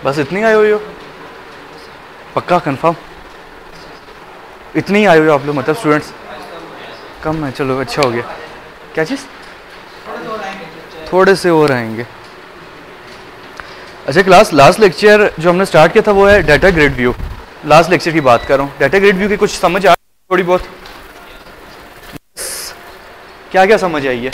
बस इतनी आई हुई हो? पक्का कंफर्म? इतनी आई हुई हो आप लोग, मतलब स्टूडेंट्स कम है? चलो अच्छा हो गया। क्या चीज़? थोड़े से और आएंगे। अच्छा क्लास, लास्ट लेक्चर जो हमने स्टार्ट किया था वो है data grid view. Last lecture की बात कर रहा हूँ। डाटा ग्रिड व्यू की कुछ समझ आ थोड़ी बहुत? क्या क्या समझ आई है?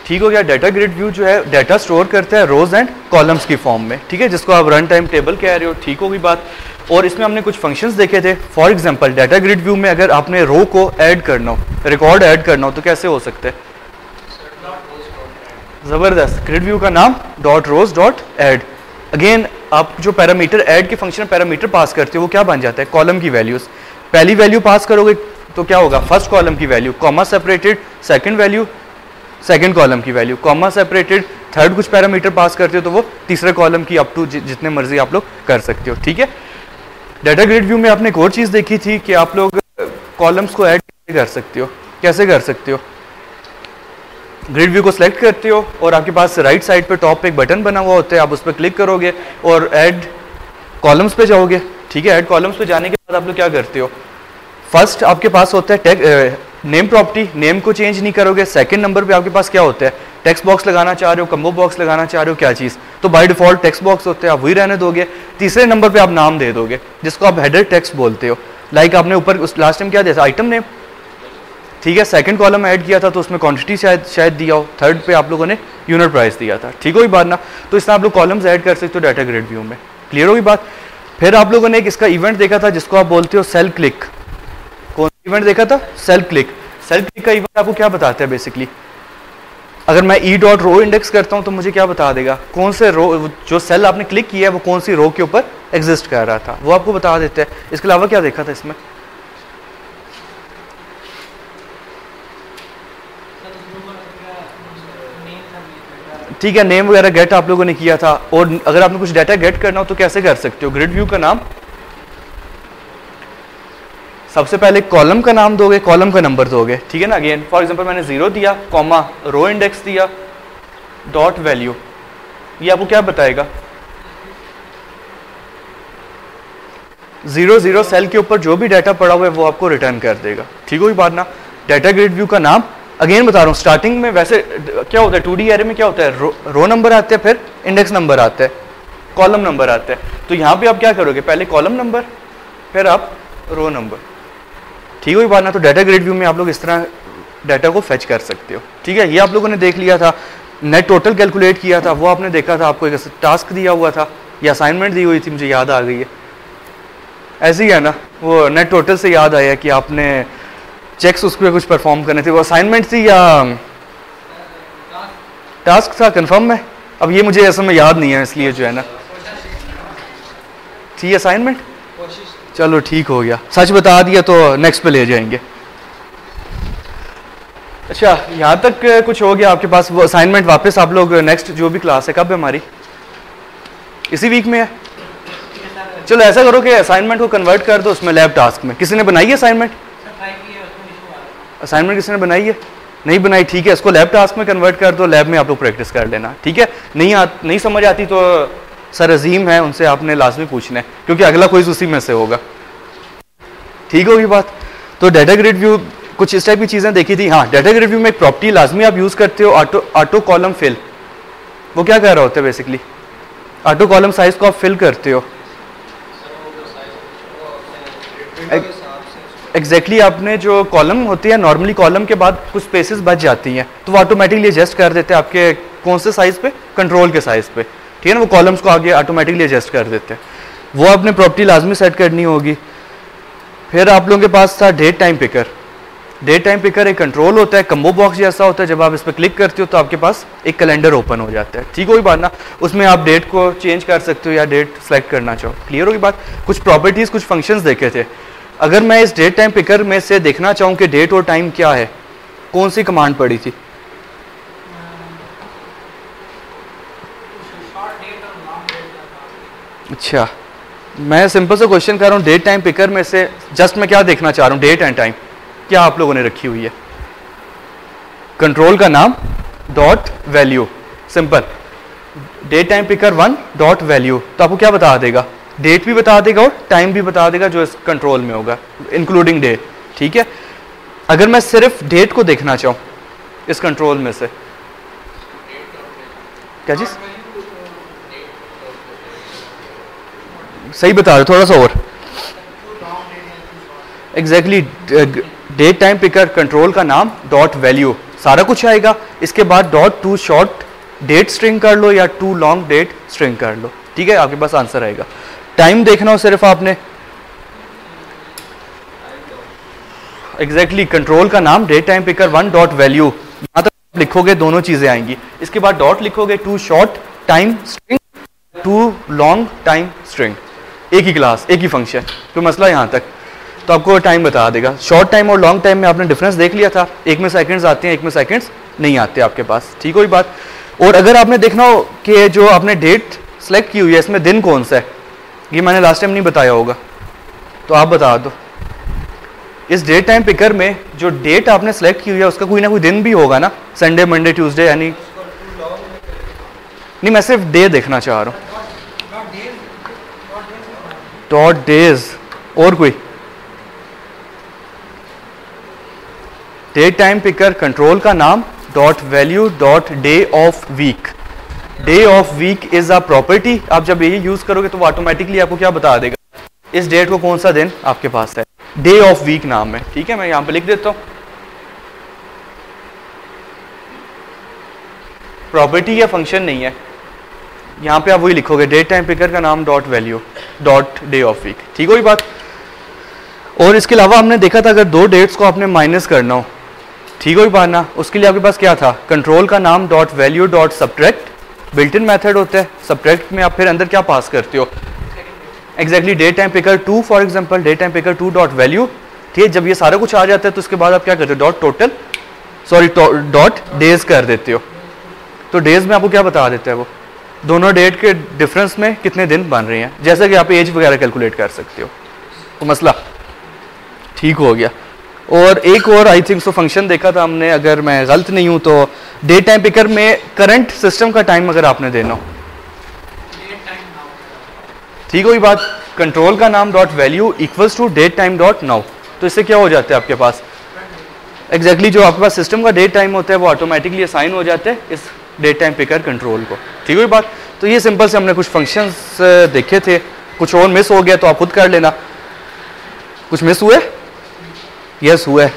ठीक हो गया। डाटा ग्रिड व्यू जो है डाटा स्टोर करता है रोज एंड कॉलम्स की फॉर्म में, ठीक है, जिसको आप रन टाइम टेबल कह रहे हो। ठीक होगी बात। और इसमें हमने कुछ फंक्शंस देखे थे। For example data grid view में अगर आपने रो को ऐड करना हो, रिकॉर्ड ऐड करना हो, तो कैसे हो सकता है? जबरदस्त। ग्रिड व्यू का नाम डॉट रोज डॉट ऐड। अगेन आप जो पैरामीटर ऐड के फंक्शन पैरामीटर पास करते हो वो क्या बन जाता है? कॉलम की वैल्यूज। पहली वैल्यू पास करोगे तो क्या होगा? फर्स्ट कॉलम की value, comma separated second value, second column की वैल्यू, कॉमा सेपरेटेड थर्ड कुछ पैरामीटर पास करते हो तो वो तीसरे कॉलम की अप टू जितने मर्जी आप लोग कर सकते हो। ठीक है। डाटा ग्रिड व्यू में आपने एक और चीज़ देखी थी कि आप लोग कॉलम्स को ऐड कर सकते हो। कैसे कर सकते हो? ग्रिड व्यू को सिलेक्ट करते हो और आपके पास राइट साइड पे टॉप पे एक बटन बना हुआ होता है, आप उस पर क्लिक करोगे और ऐड कॉलम्स पे जाओगे। ठीक है। ऐड कॉलम्स पे जाने के बाद आप लोग क्या करते हो? फर्स्ट आपके पास होता है नेम प्रॉपर्टी, नेम को चेंज नहीं करोगे। सेकंड नंबर पे आपके पास क्या होता है? टेक्स्ट बॉक्स लगाना चाह रहे हो, कम्बो बॉक्स लगाना चाह रहे हो, क्या चीज़? तो बाय डिफॉल्ट टेक्स्ट बॉक्स होते हैं, आप वही रहने दोगे। तीसरे नंबर पे आप नाम दे दोगे जिसको आप हेडर टेक्स्ट बोलते हो। लाइक आपने ऊपर लास्ट टाइम क्या दिया था? Item name. ठीक है। सेकंड कॉलम ऐड किया था तो उसमें क्वांटिटी शायद दिया हो। थर्ड पे आप लोगों ने यूनिट प्राइस दिया था। ठीक होगी बात ना? तो इसमें आप लोग कॉलम्स ऐड कर सकते हो डाटा ग्रिड व्यू में। क्लियर होगी बात? फिर आप लोगों ने एक इसका इवेंट देखा था जिसको आप बोलते हो सेल क्लिक। कौन सा इवेंट देखा था? Cell click. सेल क्लिक का इवेंट आपको क्या बताता है बेसिकली? अगर मैं ई डॉट रो इंडेक्स करता हूं तो मुझे क्या बता देगा? कौन से रो, जो सेल आपने क्लिक किया है वो कौन सी रो के ऊपर एग्जिस्ट कर रहा था, वो आपको बता देते हैं। इसके अलावा क्या देखा था इसमें? ठीक है। नेम वगैरह गेट आप लोगों ने किया था। और अगर आपने कुछ डाटा गेट करना हो तो कैसे कर सकते हो? ग्रिड व्यू का नाम सबसे पहले कॉलम का नाम दोगे, कॉलम का नंबर दोगे। ठीक है ना? अगेन फॉर एग्जांपल मैंने 0 दिया, कॉमा रो इंडेक्स दिया, डॉट वैल्यू। ये आपको क्या बताएगा? 00 सेल के ऊपर जो भी डाटा पड़ा हुआ है वो आपको रिटर्न कर देगा। ठीक होगी बात ना? डाटा ग्रिड व्यू का नाम अगेन बता रहा हूँ। स्टार्टिंग में वैसे क्या होता है? 2D एरे में क्या होता है? रो नंबर आते हैं, फिर इंडेक्स नंबर आता है, कॉलम नंबर आता है। तो यहाँ पे आप क्या करोगे? पहले कॉलम नंबर, फिर आप रो नंबर। ठीक है बात ना? तो डाटा ग्रिड व्यू में आप लोग इस तरह डाटा को फेच कर सकते हो। ठीक है। ये आप लोगों ने देख लिया था। नेट टोटल कैलकुलेट किया था वो आपने देखा था। आपको एक टास्क दिया हुआ था या असाइनमेंट दी हुई थी, मुझे याद आ गई है। ऐसे ही है ना? वो नेट टोटल से याद आया कि आपने चेक्स उसके कुछ परफॉर्म करने थे। वो असाइनमेंट थी या टास्क था? कंफर्म है? अब ये मुझे ऐसा में याद नहीं है, इसलिए जो है ना। थी असाइनमेंट? चलो ठीक हो गया, सच बता दिया तो नेक्स्ट पे ले जाएंगे। अच्छा यहाँ तक कुछ हो गया आपके पास। वो असाइनमेंट वापस आप लोग नेक्स्ट जो भी क्लास है, कब है हमारी? इसी वीक में है। चलो ऐसा करो कि असाइनमेंट को कन्वर्ट कर दो उसमें लैब टास्क में। किसी ने बनाई है असाइनमेंट? असाइनमेंट किसी ने बनाई है? नहीं बनाई? ठीक है, इसको लैब टास्क में कन्वर्ट कर दो, लैब में आप लोग प्रैक्टिस कर लेना। ठीक है। नहीं समझ आती तो सर अजीम है, उनसे आपने लाजमी पूछना है क्योंकि अगला क्विज उसी में से होगा। ठीक होगी बात? तो डाटा ग्रिड व्यू कुछ इस टाइप की चीज़ें देखी थी। हाँ, डाटा ग्रिड व्यू में एक प्रॉपर्टी लाजमी आप यूज़ करते हो, ऑटो कॉलम फिल। वो क्या कर रहा होता है बेसिकली? ऑटो कॉलम साइज को आप फिल करते हो। एग्जैक्टली आपने जो कॉलम होती है, नॉर्मली कॉलम के बाद कुछ स्पेसेस बच जाती हैं तो वो ऑटोमेटिकली एडजस्ट कर देते हैं आपके कौन से साइज पे? कंट्रोल के साइज पे। ठीक है ना? वो कॉलम्स को आगे ऑटोमेटिकली एडजस्ट कर देते हैं। वो आपने प्रॉपर्टी लाजमी सेट करनी होगी। फिर आप लोगों के पास था date time picker. Date time picker एक कंट्रोल होता है, कम्बो बॉक्स जैसा होता है। जब आप इस पर क्लिक करते हो तो आपके पास एक कैलेंडर ओपन हो जाता है। ठीक होगी बात ना? उसमें आप डेट को चेंज कर सकते हो या डेट सेलेक्ट करना चाहो। क्लियर होगी बात? कुछ प्रॉपर्टीज, कुछ फंक्शंस देखे थे। अगर मैं इस डेट टाइम पिकर में से देखना चाहूँ कि डेट और टाइम क्या है, कौन सी कमांड पड़ी थी? अच्छा, मैं सिंपल से क्वेश्चन कर रहा हूँ। डेट टाइम पिकर में से जस्ट मैं क्या देखना चाह रहा हूँ? डेट एंड टाइम क्या आप लोगों ने रखी हुई है? कंट्रोल का नाम dot value, simple. Date time picker 1 dot value, तो आपको क्या बता देगा, डेट भी बता देगा और टाइम भी बता देगा जो इस कंट्रोल में होगा, इंक्लूडिंग डेट। ठीक है, अगर मैं सिर्फ डेट को देखना चाहूँ इस कंट्रोल में से, क्या चीज सही बता रहे, थोड़ा सा और exactly. Date time picker control का नाम डॉट वैल्यू, सारा कुछ आएगा। इसके बाद dot to short date string कर लो या टू लॉन्ग डेट स्ट्रिंग कर लो, ठीक है, आपके पास आंसर आएगा। टाइम देखना हो सिर्फ आपने, एग्जैक्टली कंट्रोल का नाम date time picker 1 dot value, यहां तक लिखोगे दोनों चीजें आएंगी। इसके बाद डॉट लिखोगे to short time string, to long time string, एक ही क्लास एक ही फंक्शन, कोई मसला यहां तक, तो आपको टाइम बता देगा। शॉर्ट टाइम और लॉन्ग टाइम में आपने डिफरेंस देख लिया था, एक में सेकंड्स आते हैं एक में सेकंड्स नहीं आते आपके पास, ठीक है बात। और अगर आपने देखना हो कि जो आपने डेट सेलेक्ट की हुई है इसमें दिन कौन सा है, ये मैंने लास्ट टाइम नहीं बताया होगा तो आप बता दो। इस डेट टाइम पिकर में जो डेट आपने सेलेक्ट की हुई है उसका कोई ना कोई दिन भी होगा ना, संडे मंडे ट्यूसडे, यानी नहीं मैं सिर्फ डे देखना चाह रहा हूँ। डॉट डेज, और कोई डेट टाइम पिकर कंट्रोल का नाम dot value dot day of week. Day of week is a property, आप जब यही यूज करोगे तो ऑटोमेटिकली आपको क्या बता देगा, इस डेट को कौन सा दिन आपके पास है, डे ऑफ वीक नाम है। ठीक है, मैं यहां पे लिख देता हूं, प्रॉपर्टी या फंक्शन नहीं है, यहां पे आप वही लिखोगे डेट टाइम पिकर का नाम dot value dot day of week, ठीक है बात। और इसके अलावा हमने देखा था अगर दो डेट्स को आपने माइनस करना हो, ठीक है बात ना, उसके लिए आपके पास क्या था, कंट्रोल का नाम dot value dot subtract, built in method होता है, सब्ट्रैक्ट में आप फिर अंदर क्या पास करते हो, exactly date time picker 2 for example, date time picker 2 dot value. ठीक है, जब ये सारा कुछ आ जाता है तो उसके बाद आप क्या करते हो, dot total sorry dot days कर देते हो। तो डेज में आपको क्या बता देता है, वो दोनों डेट के डिफरेंस में कितने दिन बन रहे हैं, जैसे कि आप एज वगैरह कैलकुलेट कर सकते हो, तो मसला ठीक हो गया। और एक और आई थिंक सो फंक्शन देखा था हमने, अगर मैं गलत नहीं हूं तो डेट टाइम पिकर में करंट सिस्टम का टाइम अगर आपने देना हो, ठीक है बात, कंट्रोल का नाम dot value equals to date time dot now, तो इससे क्या हो जाता है आपके पास, एग्जैक्टली जो आपके पास सिस्टम का डेट टाइम होता है वो ऑटोमेटिकली असाइन हो जाता है इस डेट टाइम पिकर कंट्रोल को, ठीक है बात। तो ये सिंपल से हमने कुछ फंक्शंस देखे थे, कुछ और मिस हो गया तो आप खुद कर लेना। कुछ मिस हुए? यस हुआ है,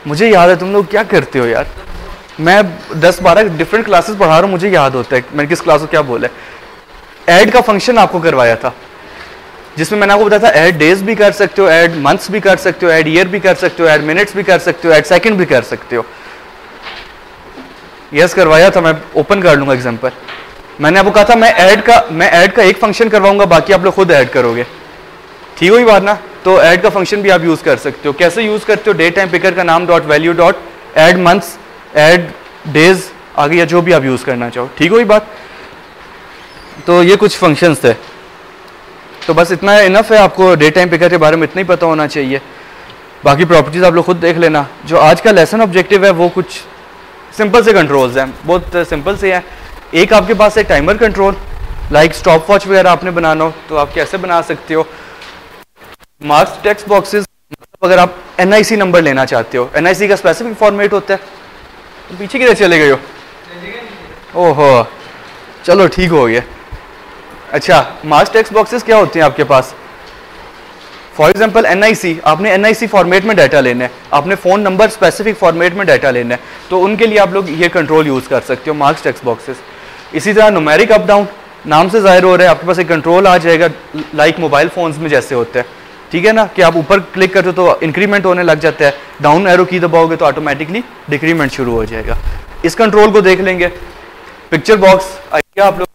मुझे याद है। तुम लोग क्या करते हो यार, मैं 10-12 डिफरेंट क्लासेस पढ़ा रहा हूँ, मुझे याद होता है मैंने किस क्लास को क्या बोला है। ऐड का फंक्शन आपको करवाया था जिसमें मैंने आपको बताया था ऐड डेज भी कर सकते हो, ऐड मंथ्स भी कर सकते हो, ऐड ईयर भी कर सकते हो, ऐड मिनट्स भी कर सकते हो, ऐड सेकंड भी कर सकते हो। यस करवाया था, मैं ओपन कर लूंगा एग्जांपल। मैंने आपको कहा था मैं ऐड का एक फंक्शन करवाऊंगा, बाकी आप लोग खुद ऐड करोगे, ठीक हुई बात ना। तो ऐड का फंक्शन भी आप यूज कर सकते हो। कैसे यूज करते हो, डेट टाइम पिकर का नाम dot value dot add months, add days आगे या जो भी आप यूज करना चाहो, ठीक हुई बात। तो ये कुछ फंक्शंस थे, तो बस इतना इनफ है, आपको डेट टाइम पिकर के बारे में इतना ही पता होना चाहिए, बाकी प्रॉपर्टीज आप लोग खुद देख लेना। जो आज का लेसन ऑब्जेक्टिव है वो कुछ सिंपल से कंट्रोल्स हैं, बहुत सिंपल से हैं। एक आपके पास है timer control, like stop watch वगैरह आपने बनाना हो तो आप कैसे बना सकते हो। मार्क्स टेक्स्ट बॉक्सेस, अगर आप NIC नंबर लेना चाहते हो, NIC का स्पेसिफिक फॉर्मेट होता है। तो पीछे किधर चले गए हो? ओहो चलो ठीक हो गया। अच्छा, मार्क्स टेक्स्ट बॉक्सेस क्या होते हैं आपके पास, फॉर एग्जाम्पल NIC, आपने NIC फॉर्मेट में डाटा लेना है, आपने फ़ोन नंबर स्पेसिफिक फॉर्मेट में डाटा लेना है, तो उनके लिए आप लोग ये कंट्रोल यूज़ कर सकते हो, मार्क्स टेक्स्ट बॉक्सेस। इसी तरह न्यूमेरिक अप डाउन, नाम से जाहिर हो रहा है, आपके पास एक कंट्रोल आ जाएगा लाइक मोबाइल फ़ोन्स में जैसे होता है, ठीक है ना, कि आप ऊपर क्लिक करते हो तो इंक्रीमेंट होने लग जाता है, डाउन एरो की दबाओगे तो ऑटोमेटिकली डिक्रीमेंट शुरू हो जाएगा। इस कंट्रोल को देख लेंगे। पिक्चर बॉक्स आइडिया आप लोग,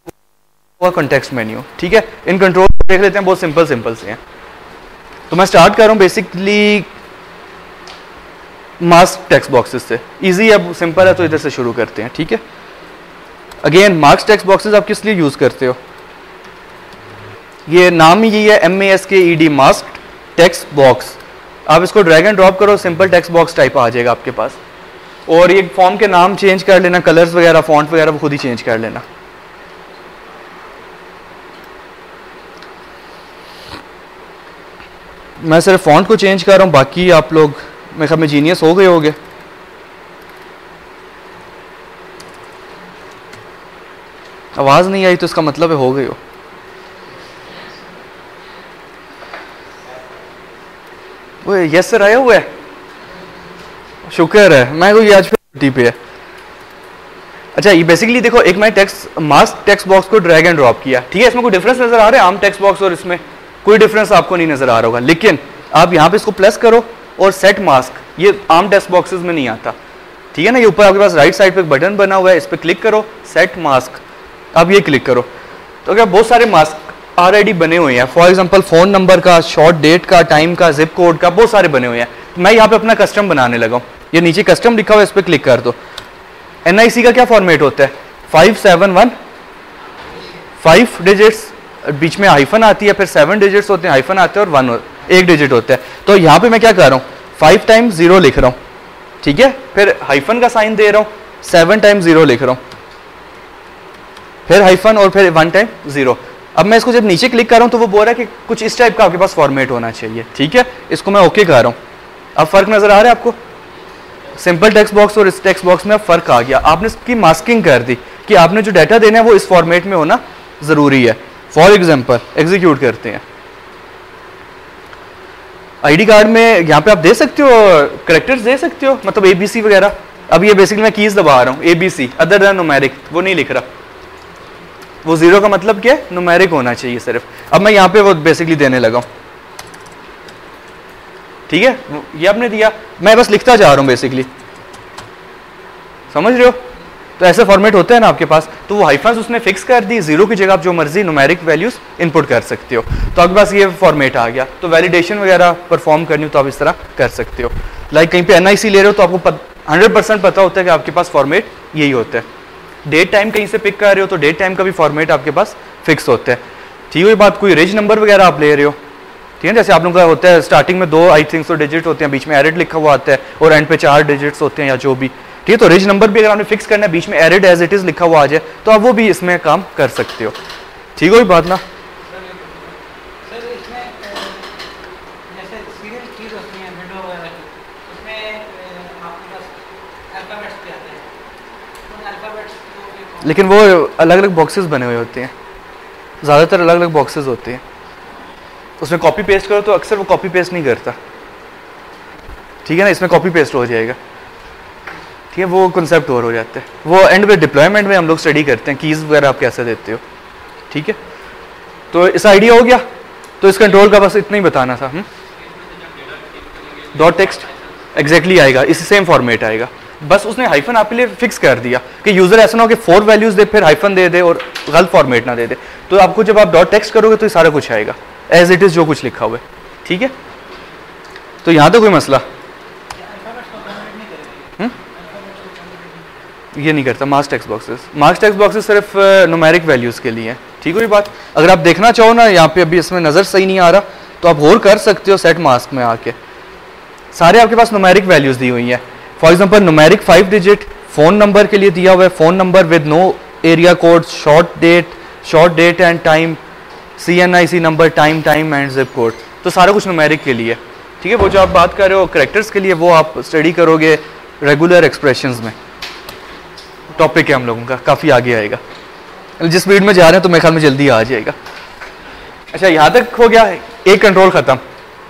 कॉन्टेक्स्ट मेन्यू, ठीक है, इन कंट्रोल को देख लेते हैं, बहुत सिंपल से हैं। तो मैं स्टार्ट कर रहा हूँ बेसिकली मार्क्स टेक्स्ट बॉक्सेस से, इजी है, सिंपल है, तो इधर से शुरू करते हैं, ठीक है। अगेन मार्क्स टेक्स्ट बॉक्सेस आप किस लिए यूज करते हो, ये नाम ही यही है, MASKED मास्क टेक्स्ट बॉक्स। आप इसको ड्रैग एंड ड्रॉप करो, सिंपल टेक्स्ट बॉक्स टाइप आ जाएगा आपके पास। और ये फॉर्म के नाम चेंज कर लेना, कलर्स वगैरह, फॉन्ट वगैरह वो खुद ही चेंज कर लेना। मैं सिर्फ फॉन्ट को चेंज कर रहा हूँ, बाकी आप लोग मेरे ख्याल में जीनियस हो गए होंगे। आवाज़ नहीं आई तो इसका मतलब है हो गए हो। वो यस सर आया हुआ है, शुक्र है, मैं को ये आज छुट्टी पे है। अच्छा ये बेसिकली देखो, एक मैं टेक्स्ट मास्क टेक्स्ट बॉक्स को ड्रैग एंड ड्रॉप किया, ठीक है, इसमें कोई डिफरेंस नजर आ रहा है आम टेक्स्ट बॉक्स और इसमें? कोई डिफरेंस आपको नहीं नजर आ रहा होगा, लेकिन आप यहाँ पे इसको प्लस करो और सेट मास्क, ये आम टेक्स्ट बॉक्सेस में नहीं आता, ठीक है ना। ये ऊपर आपके पास राइट साइड पे एक बटन बना हुआ है, इस पर क्लिक करो, सेट मास्क, अब ये क्लिक करो तो क्या बहुत सारे मास्क ऑलरेडी बने हुए हैं। फॉर एग्जांपल फ़ोन नंबर का, शॉर्ट डेट का, टाइम का, जिप कोड का, बहुत सारे बने हुए हैं। तो मैं यहाँ पे अपना कस्टम बनाने लगा हूँ, ये नीचे कस्टम लिखा हुआ है, इस पर क्लिक कर दो। NIC का क्या फॉर्मेट होता है? 571, 5 डिजिट्स, बीच में हाइफन आती है, फिर 7 डिजिट्स होते हैं, हाइफन आते हैं, और 1 डिजिट होता है। तो यहाँ पे मैं क्या कर रहा हूँ, 5 टाइम्स 0 लिख रहा हूँ, ठीक है, फिर हाइफन का साइन दे रहा हूँ, 7 टाइम्स 0 लिख रहा हूँ, फिर हाइफन और फिर 1 टाइम 0। अब मैं इसको जब नीचे क्लिक कर रहा हूँ तो वो बोल रहा है कि कुछ इस टाइप का आपके पास फॉर्मेट होना चाहिए, ठीक है, इसको मैं ओके कर रहा हूँ। अब फर्क नजर आ रहा है आपको? सिंपल टेक्स्ट बॉक्स और इस टेक्स्ट बॉक्स में अब फर्क आ गया। आपने इसकी मास्किंग कर दी कि आपने जो डाटा देना है वो इस फॉर्मेट में होना जरूरी है। फॉर एग्जाम्पल एग्जीक्यूट करते हैं, ID कार्ड में यहाँ पे आप दे सकते हो, करेक्टर्स दे सकते हो, मतलब ABC वगैरह। अब ये बेसिकली मैं कीज दबा रहा हूँ, ABC अदर देन न्यूमेरिक, वो नहीं लिख रहा, वो 0 का मतलब क्या है, न्यूमेरिक होना चाहिए सिर्फ। अब मैं यहाँ पे वो बेसिकली देने लगा हूँ, ठीक है, ये आपने दिया, मैं बस लिखता जा रहा हूँ बेसिकली, समझ रहे हो? तो ऐसे फॉर्मेट होता है ना आपके पास, तो वो हाइफन्स उसने फिक्स कर दी, 0 की जगह आप जो मर्जी न्यूमेरिक वैल्यूज इनपुट कर सकते हो, तो आपके पास ये फॉर्मेट आ गया। तो वैलिडेशन वगैरह परफॉर्म करनी हो तो आप इस तरह कर सकते हो। लाइक कहीं पे NIC ले रहे हो तो आपको 100% पता होता है कि आपके पास फॉर्मेट यही होता है। डेट टाइम कहीं से पिक कर रहे हो तो डेट टाइम का भी फॉर्मेट आपके पास फिक्स होता है, ठीक है। बात कोई रेंज नंबर वगैरह आप ले रहे हो, ठीक है, जैसे आप लोगों का होता है स्टार्टिंग में 2 आई थिंक डिजिट होते हैं, बीच में एरिड लिखा हुआ आता है और एंड पे 4 डिजिट्स होते हैं या जो भी, ठीक है। तो रेंज नंबर भी अगर आपने फिक्स करना है, बीच में एरिड एज इट इज लिखा हुआ आ जाए, तो आप वो भी इसमें काम कर सकते हो, ठीक है, बात ना। लेकिन वो अलग अलग बॉक्सेस बने हुए होते हैं, ज़्यादातर अलग अलग बॉक्सेस होते हैं, उसमें कॉपी पेस्ट करो तो अक्सर वो कॉपी पेस्ट नहीं करता, ठीक है ना, इसमें कॉपी पेस्ट हो जाएगा, ठीक है, वो कॉन्सेप्ट और हो जाता है। वो एंड में डिप्लॉयमेंट में हम लोग स्टडी करते हैं कीज़ वगैरह आप कैसे देते हो, ठीक है। तो इस आइडिया हो गया, तो इस कंट्रोल का बस इतना ही बताना था। डॉट टेक्स्ट एग्जैक्टली आएगा, इसी सेम फॉर्मेट आएगा, बस उसने हाइफन आपके लिए फिक्स कर दिया कि यूजर ऐसा ना हो कि 4 वैल्यूज दे फिर हाइफन दे दे और गलत फॉर्मेट ना दे दे। तो आपको जब आप डॉट टेक्स्ट करोगे तो ये सारा कुछ आएगा एज इट इज जो कुछ लिखा हुआ है, ठीक है। तो यहाँ तो कोई मसला ये नहीं करता। मार्क्स टेक्स्ट बॉक्सेस सिर्फ न्यूमेरिक वैल्यूज के लिए है, ठीक है। ये बात अगर आप देखना चाहो ना, यहाँ पे अभी इसमें नजर सही नहीं आ रहा तो आप और कर सकते हो, सेट मास्क में आके सारे आपके पास न्यूमेरिक वैल्यूज दी हुई हैं। For example numeric 5 digit phone number के लिए दिया हुआ है, phone number with no area code, short date and time, CNIC number, time and zip code, तो सारा कुछ न्यूमेरिक के लिए, ठीक है। वो जो आप बात कर रहे हो कैरेक्टर्स के लिए, वो आप स्टडी करोगे रेगुलर एक्सप्रेशंस में, टॉपिक है हम लोगों का, काफ़ी आगे आएगा। जिस स्पीड में जा रहे हैं तो मेरे ख्याल में जल्दी आ जाएगा। अच्छा यहाँ तक हो गया, एक कंट्रोल ख़त्म,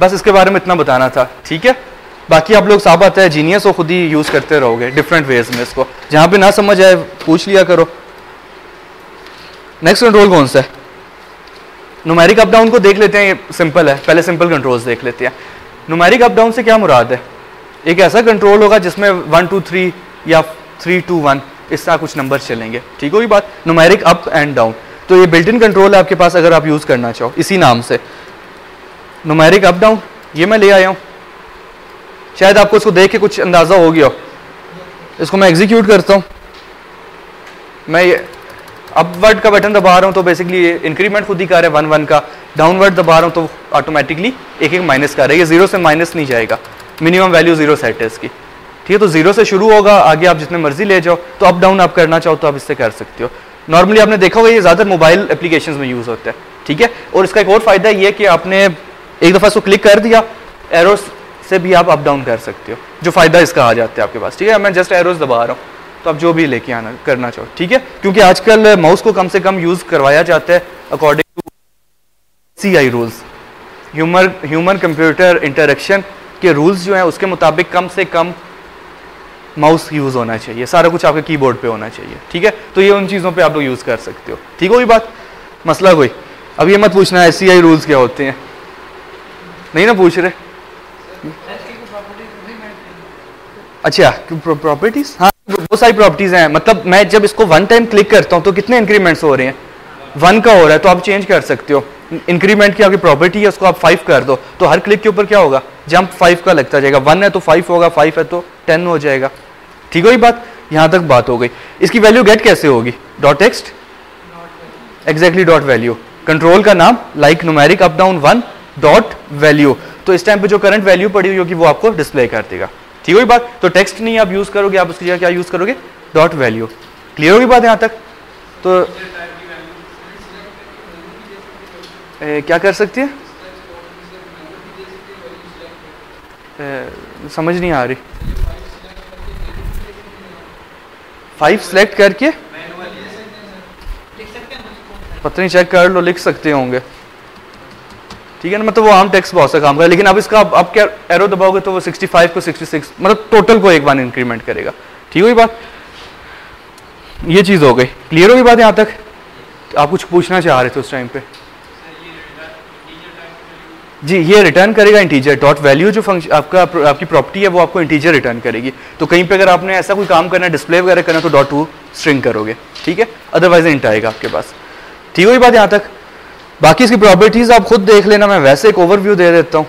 बस इसके बारे में इतना बताना था, ठीक है। बाकी आप लोग साहब आता है जीनियस हो, खुद ही यूज़ करते रहोगे डिफरेंट वेज में इसको, जहाँ पे ना समझ आए पूछ लिया करो। नेक्स्ट कंट्रोल कौन सा है? न्यूमेरिक अप डाउन को देख लेते हैं, ये सिंपल है, पहले सिंपल कंट्रोल्स देख लेते हैं। न्यूमेरिक अप डाउन से क्या मुराद है? एक ऐसा कंट्रोल होगा जिसमें 1 2 3 या 3 2 1 इस तरह कुछ नंबर चलेंगे, ठीक होगी बात। न्यूमेरिक अप एंड डाउन, तो ये बिल्ट इन कंट्रोल है आपके पास अगर आप यूज़ करना चाहो, इसी नाम से न्यूमेरिक अप डाउन। ये मैं ले आया हूँ, शायद आपको इसको देख के कुछ अंदाज़ा हो गया हो। इसको मैं एग्जीक्यूट करता हूँ, मैं ये अपवर्ड का बटन दबा रहा हूँ तो बेसिकली ये इंक्रीमेंट खुद ही कर रहा है 1 1 का, डाउनवर्ड दबा रहा हूँ तो ऑटोमेटिकली एक एक माइनस कर रहा है, ये 0 से माइनस नहीं जाएगा, मिनिमम वैल्यू 0 सेट है इसकी, ठीक है। तो 0 से शुरू होगा, आगे आप जितने मर्जी ले जाओ, तो अप डाउन आप करना चाहो तो आप इससे कर सकते हो। नॉर्मली आपने देखा होगा ये ज़्यादातर मोबाइल एप्लीकेशंस में यूज़ होता है, ठीक है। और इसका एक और फायदा ये कि आपने एक दफ़ा इसको क्लिक कर दिया, एरोस से भी आप अप डाउन कर सकते हो, जो फायदा इसका आ जाता है आपके पास, ठीक है। मैं जस्ट एरोस दबा रहा हूँ, तो आप जो भी लेके आना करना चाहो, ठीक है। क्योंकि आजकल माउस को कम से कम यूज़ करवाया जाता है according to CI rules, human computer interaction के रूल्स जो हैं उसके मुताबिक कम से कम माउस यूज़ होना चाहिए, सारा कुछ आपके कीबोर्ड पे होना चाहिए, ठीक है। तो ये उन चीज़ों पे आप लोग यूज़ कर सकते हो, ठीक होगी बात, मसला कोई। अब ये मत पूछना है CI रूल्स क्या होते हैं, नहीं ना पूछ रहे। अच्छा प्रॉपर्टीज, हाँ बहुत सारी प्रॉपर्टीज हैं। मतलब मैं जब इसको 1 टाइम क्लिक करता हूँ तो कितने इंक्रीमेंट्स हो रहे हैं, 1 का हो रहा है, तो आप चेंज कर सकते हो। इंक्रीमेंट की आपकी प्रॉपर्टी है, उसको आप 5 कर दो, तो हर क्लिक के ऊपर क्या होगा, जंप 5 का लगता जाएगा। 1 है तो 5 होगा, 5 है तो 10 हो जाएगा, ठीक हो। ये बात, यहाँ तक बात हो गई। इसकी वैल्यू गेट कैसे होगी, dot text, exactly dot value, control का नाम like numeric up down 1 dot value. तो इस टाइम पे जो करंट वैल्यू पड़ी हुई होगी वो आपको डिस्प्ले कर देगा, ठीक हो। बात, तो टेक्स्ट नहीं आप यूज करोगे, आप उसकी जगह क्या यूज करोगे, डॉट वैल्यू। क्लियर होगी बात यहाँ तक। तो क्या कर सकती है, समझ नहीं आ रही। 5 सेलेक्ट करके पता नहीं, चेक कर लो, लिख सकते होंगे, ठीक है ना। मतलब वो आम टेक्स्ट बॉक्स का काम करेगा, लेकिन अब इसका अब क्या एरो दबाओगे तो वो 65 को 66, मतलब टोटल को एक बार इंक्रीमेंट करेगा, ठीक हुई बात। ये चीज़ हो गई, क्लियर होगी बात यहाँ तक। आप कुछ पूछना चाह रहे थे उस टाइम पे। जी, ये रिटर्न करेगा इंटीजर, डॉट वैल्यू जो फंक्शन आपकी प्रॉपर्टी है वो आपको इंटीजर रिटर्न करेगी। तो कहीं पे अगर आपने ऐसा कोई काम करना है, डिस्प्ले वगैरह करना, तो डॉट टू स्ट्रिंग करोगे, ठीक है। अदरवाइज इंट आएगा आपके पास, ठीक हुई बात यहाँ तक। बाकी इसकी प्रॉपर्टीज आप खुद देख लेना, मैं वैसे एक ओवरव्यू दे देता हूँ।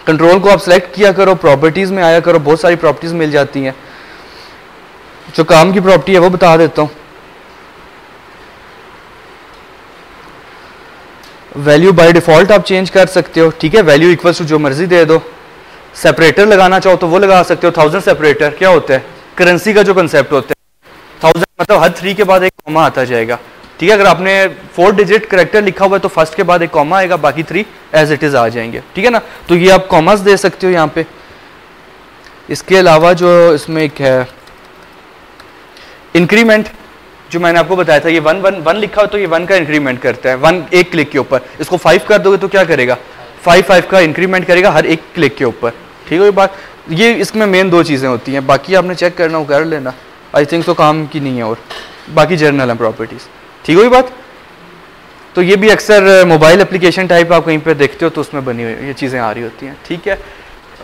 कंट्रोल को आप सेलेक्ट किया करो, प्रॉपर्टीज में आया करो, बहुत सारी प्रॉपर्टीज मिल जाती हैं। जो काम की प्रॉपर्टी है वो बता देता हूँ। वैल्यू बाय डिफॉल्ट आप चेंज कर सकते हो, ठीक है। वैल्यू इक्वल्स टू जो मर्जी दे दो। सेपरेटर लगाना चाहो तो वो लगा सकते हो। 1000 सेपरेटर क्या होता है, करेंसी का जो कंसेप्ट होता है। 1000 मतलब हर 3 के बाद एक कॉमा आता जाएगा, ठीक है। अगर आपने 4 डिजिट करेक्टर लिखा हुआ है तो फर्स्ट के बाद एक कॉमा आएगा, बाकी 3 एज इट इज आ जाएंगे, ठीक है ना। तो ये आप कॉमास दे सकते हो यहाँ पे। इसके अलावा जो इसमें एक है इंक्रीमेंट, जो मैंने आपको बताया था, ये 1 लिखा हो तो ये 1 का इंक्रीमेंट करता है 1 एक क्लिक के ऊपर। इसको 5 कर दोगे तो क्या करेगा, 5 का इंक्रीमेंट करेगा हर एक क्लिक के ऊपर, ठीक है। ये बात, ये इसमें मेन 2 चीज़ें होती हैं, बाकी आपने चेक करना हो कर लेना। आई थिंक तो काम की नहीं है, और बाकी जर्नल है प्रॉपर्टीज़, ठीक हुई बात। तो ये भी अक्सर मोबाइल एप्लीकेशन टाइप आप कहीं पे देखते हो तो उसमें बनी हुई ये चीज़ें आ रही होती हैं, ठीक है।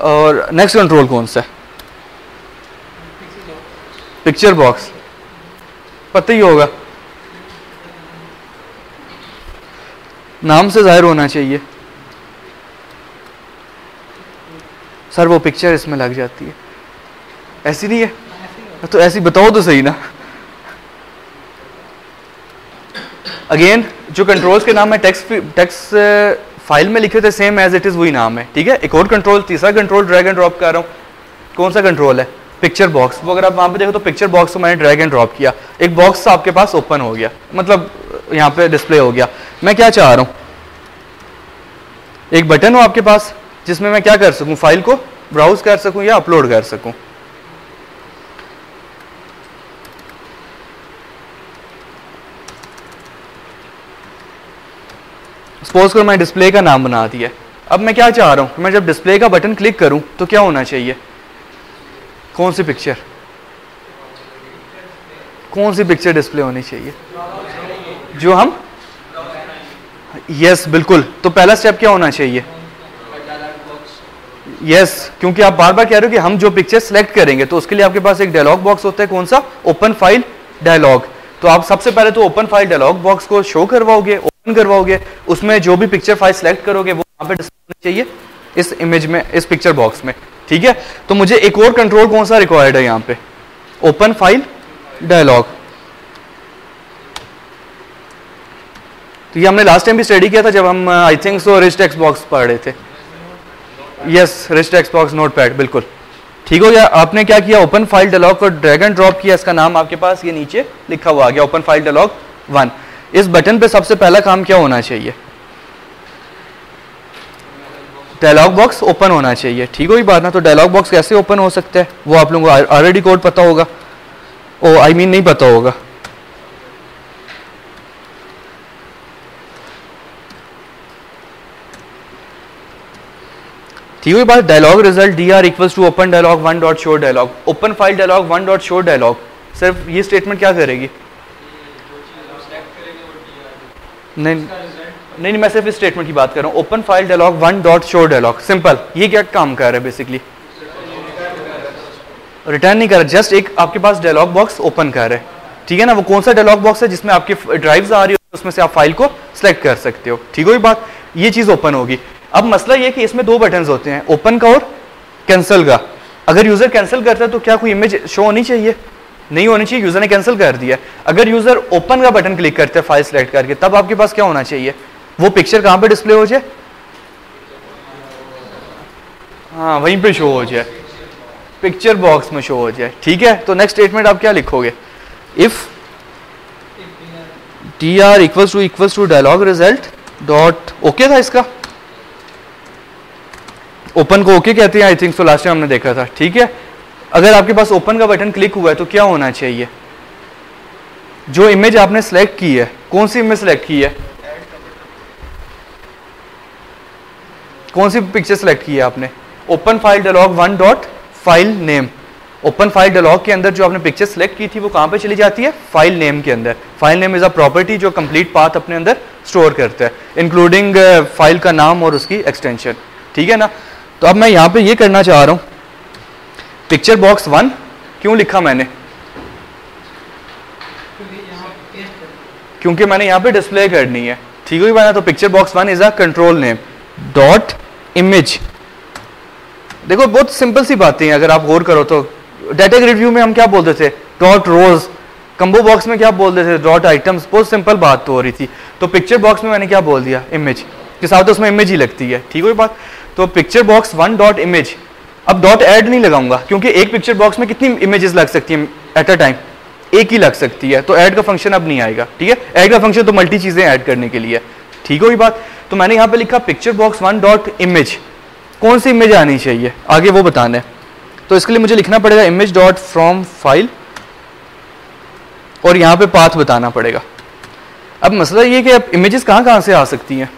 और नेक्स्ट कंट्रोल कौन सा है, पिक्चर बॉक्स, पता ही होगा, नाम से जाहिर होना चाहिए। सर वो पिक्चर इसमें लग जाती है, ऐसी नहीं है, तो ऐसी बताओ तो सही ना। अगेन जो कंट्रोल्स के नाम है टेक्स्ट फाइल में लिखे थे सेम एज इट इज वही नाम है, ठीक है। एक और कंट्रोल, तीसरा कंट्रोल ड्रैग एंड ड्रॉप कर रहा हूँ, कौन सा कंट्रोल है, पिक्चर बॉक्स। वो अगर आप वहाँ पे देखो तो पिक्चर बॉक्स को मैंने ड्रैग एंड ड्रॉप किया, एक बॉक्स आपके पास ओपन हो गया, मतलब यहाँ पे डिस्प्ले हो गया। मैं क्या चाह रहा हूँ, एक बटन हो आपके पास जिसमें मैं क्या कर सकूँ, फाइल को ब्राउज कर सकूँ या अपलोड कर सकूँ। सपोज करो मैं डिस्प्ले का नाम बना दिया। अब मैं क्या चाह रहा हूँ कि मैं जब डिस्प्ले का बटन क्लिक करूँ तो क्या होना चाहिए, कौन सी पिक्चर डिस्प्ले होनी चाहिए, जो हम, यस बिल्कुल। तो पहला स्टेप क्या होना चाहिए, यस, क्योंकि आप बार बार कह रहे हो कि हम जो पिक्चर सेलेक्ट करेंगे तो उसके लिए आपके पास एक डायलॉग बॉक्स होता है, कौन सा, ओपन फाइल डायलॉग। तो आप सबसे पहले तो ओपन फाइल डायलॉग बॉक्स को शो करवाओगे, ओपन करवाओगे, उसमें जो भी पिक्चर फाइल सेलेक्ट करोगे वो वहां पे डिस्प्ले होनी चाहिए इस इमेज में, इस पिक्चर बॉक्स में, ठीक है। तो मुझे एक और कंट्रोल कौन सा रिक्वायर्ड है यहाँ पे, ओपन फाइल डायलॉग। तो ये हमने लास्ट टाइम भी स्टडी किया था जब हम आई think so rich text box पढ़ रहे थे। Yes, rich text box notepad, बिल्कुल ठीक हो गया। आपने क्या किया, ओपन फाइल डायलॉग को ड्रैग एंड ड्रॉप किया, इसका नाम आपके पास ये नीचे लिखा हुआ आ गया, ओपन फाइल डायलॉग 1। इस बटन पे सबसे पहला काम क्या होना चाहिए, डायलॉग बॉक्स ओपन होना चाहिए। ठीक हो ये बात ना। तो डायलॉग बॉक्स कैसे ओपन हो सकता है, वो आप लोगों को ऑलरेडी कोड पता होगा, ओ आई मीन नहीं पता होगा। ठीक है बात। Dialog result D R equals to open dialog 1 dot show dialog, open file dialog 1 dot show dialog. सिर्फ ये स्टेटमेंट क्या करेगी, नहीं नहीं मैं सिर्फ इस स्टेटमेंट की बात कर रहा हूँ, open file dialog 1 dot show dialog, simple. ये क्या काम कर रहा है बेसिकली, रिटर्न नहीं कर रहा, जस्ट एक आपके पास डायलॉग बॉक्स ओपन कर रहा है। ठीक है ना। वो कौन सा डायलॉग बॉक्स है, जिसमें आपकी ड्राइव्स आ रही हो, उसमें से आप फाइल को सिलेक्ट कर सकते हो। ठीक हो ये बात, ये चीज ओपन होगी। अब मसला ये कि इसमें दो बटन होते हैं, ओपन का और कैंसिल का। अगर यूजर कैंसिल करता है तो क्या कोई इमेज शो होनी चाहिए, नहीं होनी चाहिए, यूजर ने कैंसिल कर दिया। अगर यूजर ओपन का बटन क्लिक करते हैं फाइल सिलेक्ट करके, तब आपके पास क्या होना चाहिए, वो पिक्चर कहां पे डिस्प्ले हो जाए, हाँ वहीं पे शो हो जाए, पिक्चर बॉक्स में शो हो जाए। ठीक है। तो नेक्स्ट स्टेटमेंट आप क्या लिखोगे, if T R equals to dialog result dot, okay था इसका, ओपन को ओके कहते हैं I think, so last time हमने देखा था। ठीक है। अगर आपके पास ओपन का बटन क्लिक हुआ है तो क्या होना चाहिए, जो इमेज आपने सेलेक्ट की है, कौन सी इमेज सेलेक्ट की है, कौन सी पिक्चर सेलेक्ट की है आपने, open file dialog 1 dot file name. Open file dialogue के अंदर जो आपने पिक्चर सेलेक्ट की थी वो कहां पे चली जाती है, फाइल नेम के अंदर। File name is a property जो कंप्लीट पाथ अपने अंदर स्टोर करता है, इंक्लूडिंग फाइल का नाम और उसकी एक्सटेंशन। ठीक है ना। तो अब मैं यहां पे ये करना चाह रहा हूं, पिक्चर बॉक्स 1 क्यों लिखा मैंने, क्योंकि मैंने यहां पे डिस्प्ले करनी है। ठीक है बना। तो picture box 1 is a control name dot image. देखो बहुत सिंपल सी बातें हैं, अगर आप गौर करो तो डाटा ग्रिड व्यू में हम क्या बोलते थे, डॉट रोज, कंबो बॉक्स में क्या बोलते थे, डॉट आइटम्स। बहुत सिंपल बात तो हो रही थी। तो पिक्चर बॉक्स में मैंने क्या बोल दिया, इमेज के साथ उसमें इमेज ही लगती है। ठीक है बात। तो पिक्चर बॉक्स 1 डॉट इमेज, अब डॉट ऐड नहीं लगाऊंगा क्योंकि एक पिक्चर बॉक्स में कितनी इमेजेस लग सकती हैं एट अ टाइम, एक ही लग सकती है, तो ऐड का फंक्शन अब नहीं आएगा। ठीक है। ऐड का फंक्शन तो मल्टी चीजें ऐड करने के लिए। ठीक हो ये बात। तो मैंने यहां पे लिखा पिक्चर बॉक्स 1 डॉट इमेज, कौन सी इमेज आनी चाहिए आगे वो बताना है। तो इसके लिए मुझे लिखना पड़ेगा इमेज डॉट फ्रॉम फाइल, और यहां पे पाथ बताना पड़ेगा। अब मसला ये कि अब इमेजेस कहां से आ सकती हैं,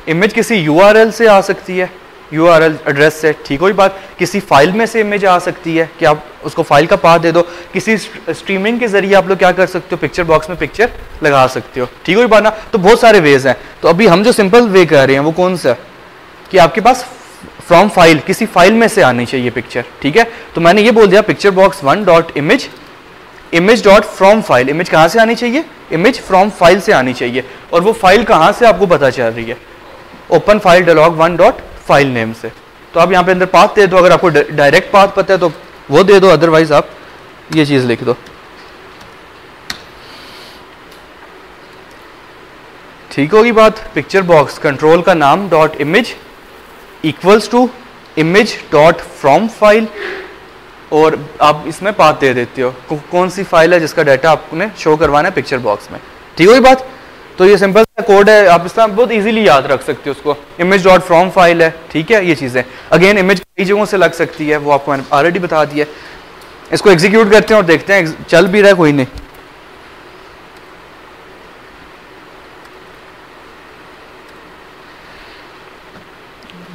इमेज किसी यूआरएल से आ सकती है, यूआरएल एड्रेस से। ठीक हो ये बात। किसी फाइल में से इमेज आ सकती है कि आप उसको फाइल का पाथ दे दो, किसी स्ट्रीमिंग के जरिए आप लोग क्या कर सकते हो, पिक्चर बॉक्स में पिक्चर लगा सकते हो। ठीक हो ये बात ना। तो बहुत सारे वेज हैं। तो अभी हम जो सिंपल वे कर रहे हैं वो कौन सा, कि आपके पास फ्रॉम फाइल, किसी फाइल में से आनी चाहिए पिक्चर। ठीक है। तो मैंने ये बोल दिया picture box 1 dot image, image dot from file. Image कहां से आनी चाहिए, इमेज फ्रॉम फाइल से आनी चाहिए, और वो फाइल कहां से आपको पता चल रही है, open file dialog 1 dot file name से। तो आप यहां पे अंदर पाथ दे दो, अगर आपको डायरेक्ट पाथ पता है तो वो दे दो, अदरवाइज आप ये चीज लिख दो। ठीक होगी बात। पिक्चर बॉक्स कंट्रोल का नाम dot image equals to image dot from file, और आप इसमें पाथ दे देते हो कौन सी फाइल है जिसका डाटा आपने शो करवाना है पिक्चर बॉक्स में। ठीक होगी बात। तो ये सिंपल सा कोड है, आप इसमें बहुत इजीली याद रख सकते हो उसको, इमेज डॉट फ्रॉम फाइल है। ठीक है। ये चीज़ें अगेन इमेज कई जगहों से लग सकती है, वो आपको मैंने ऑलरेडी बता दिया। इसको एग्जीक्यूट करते हैं और देखते हैं चल भी रहा है कोई नहीं।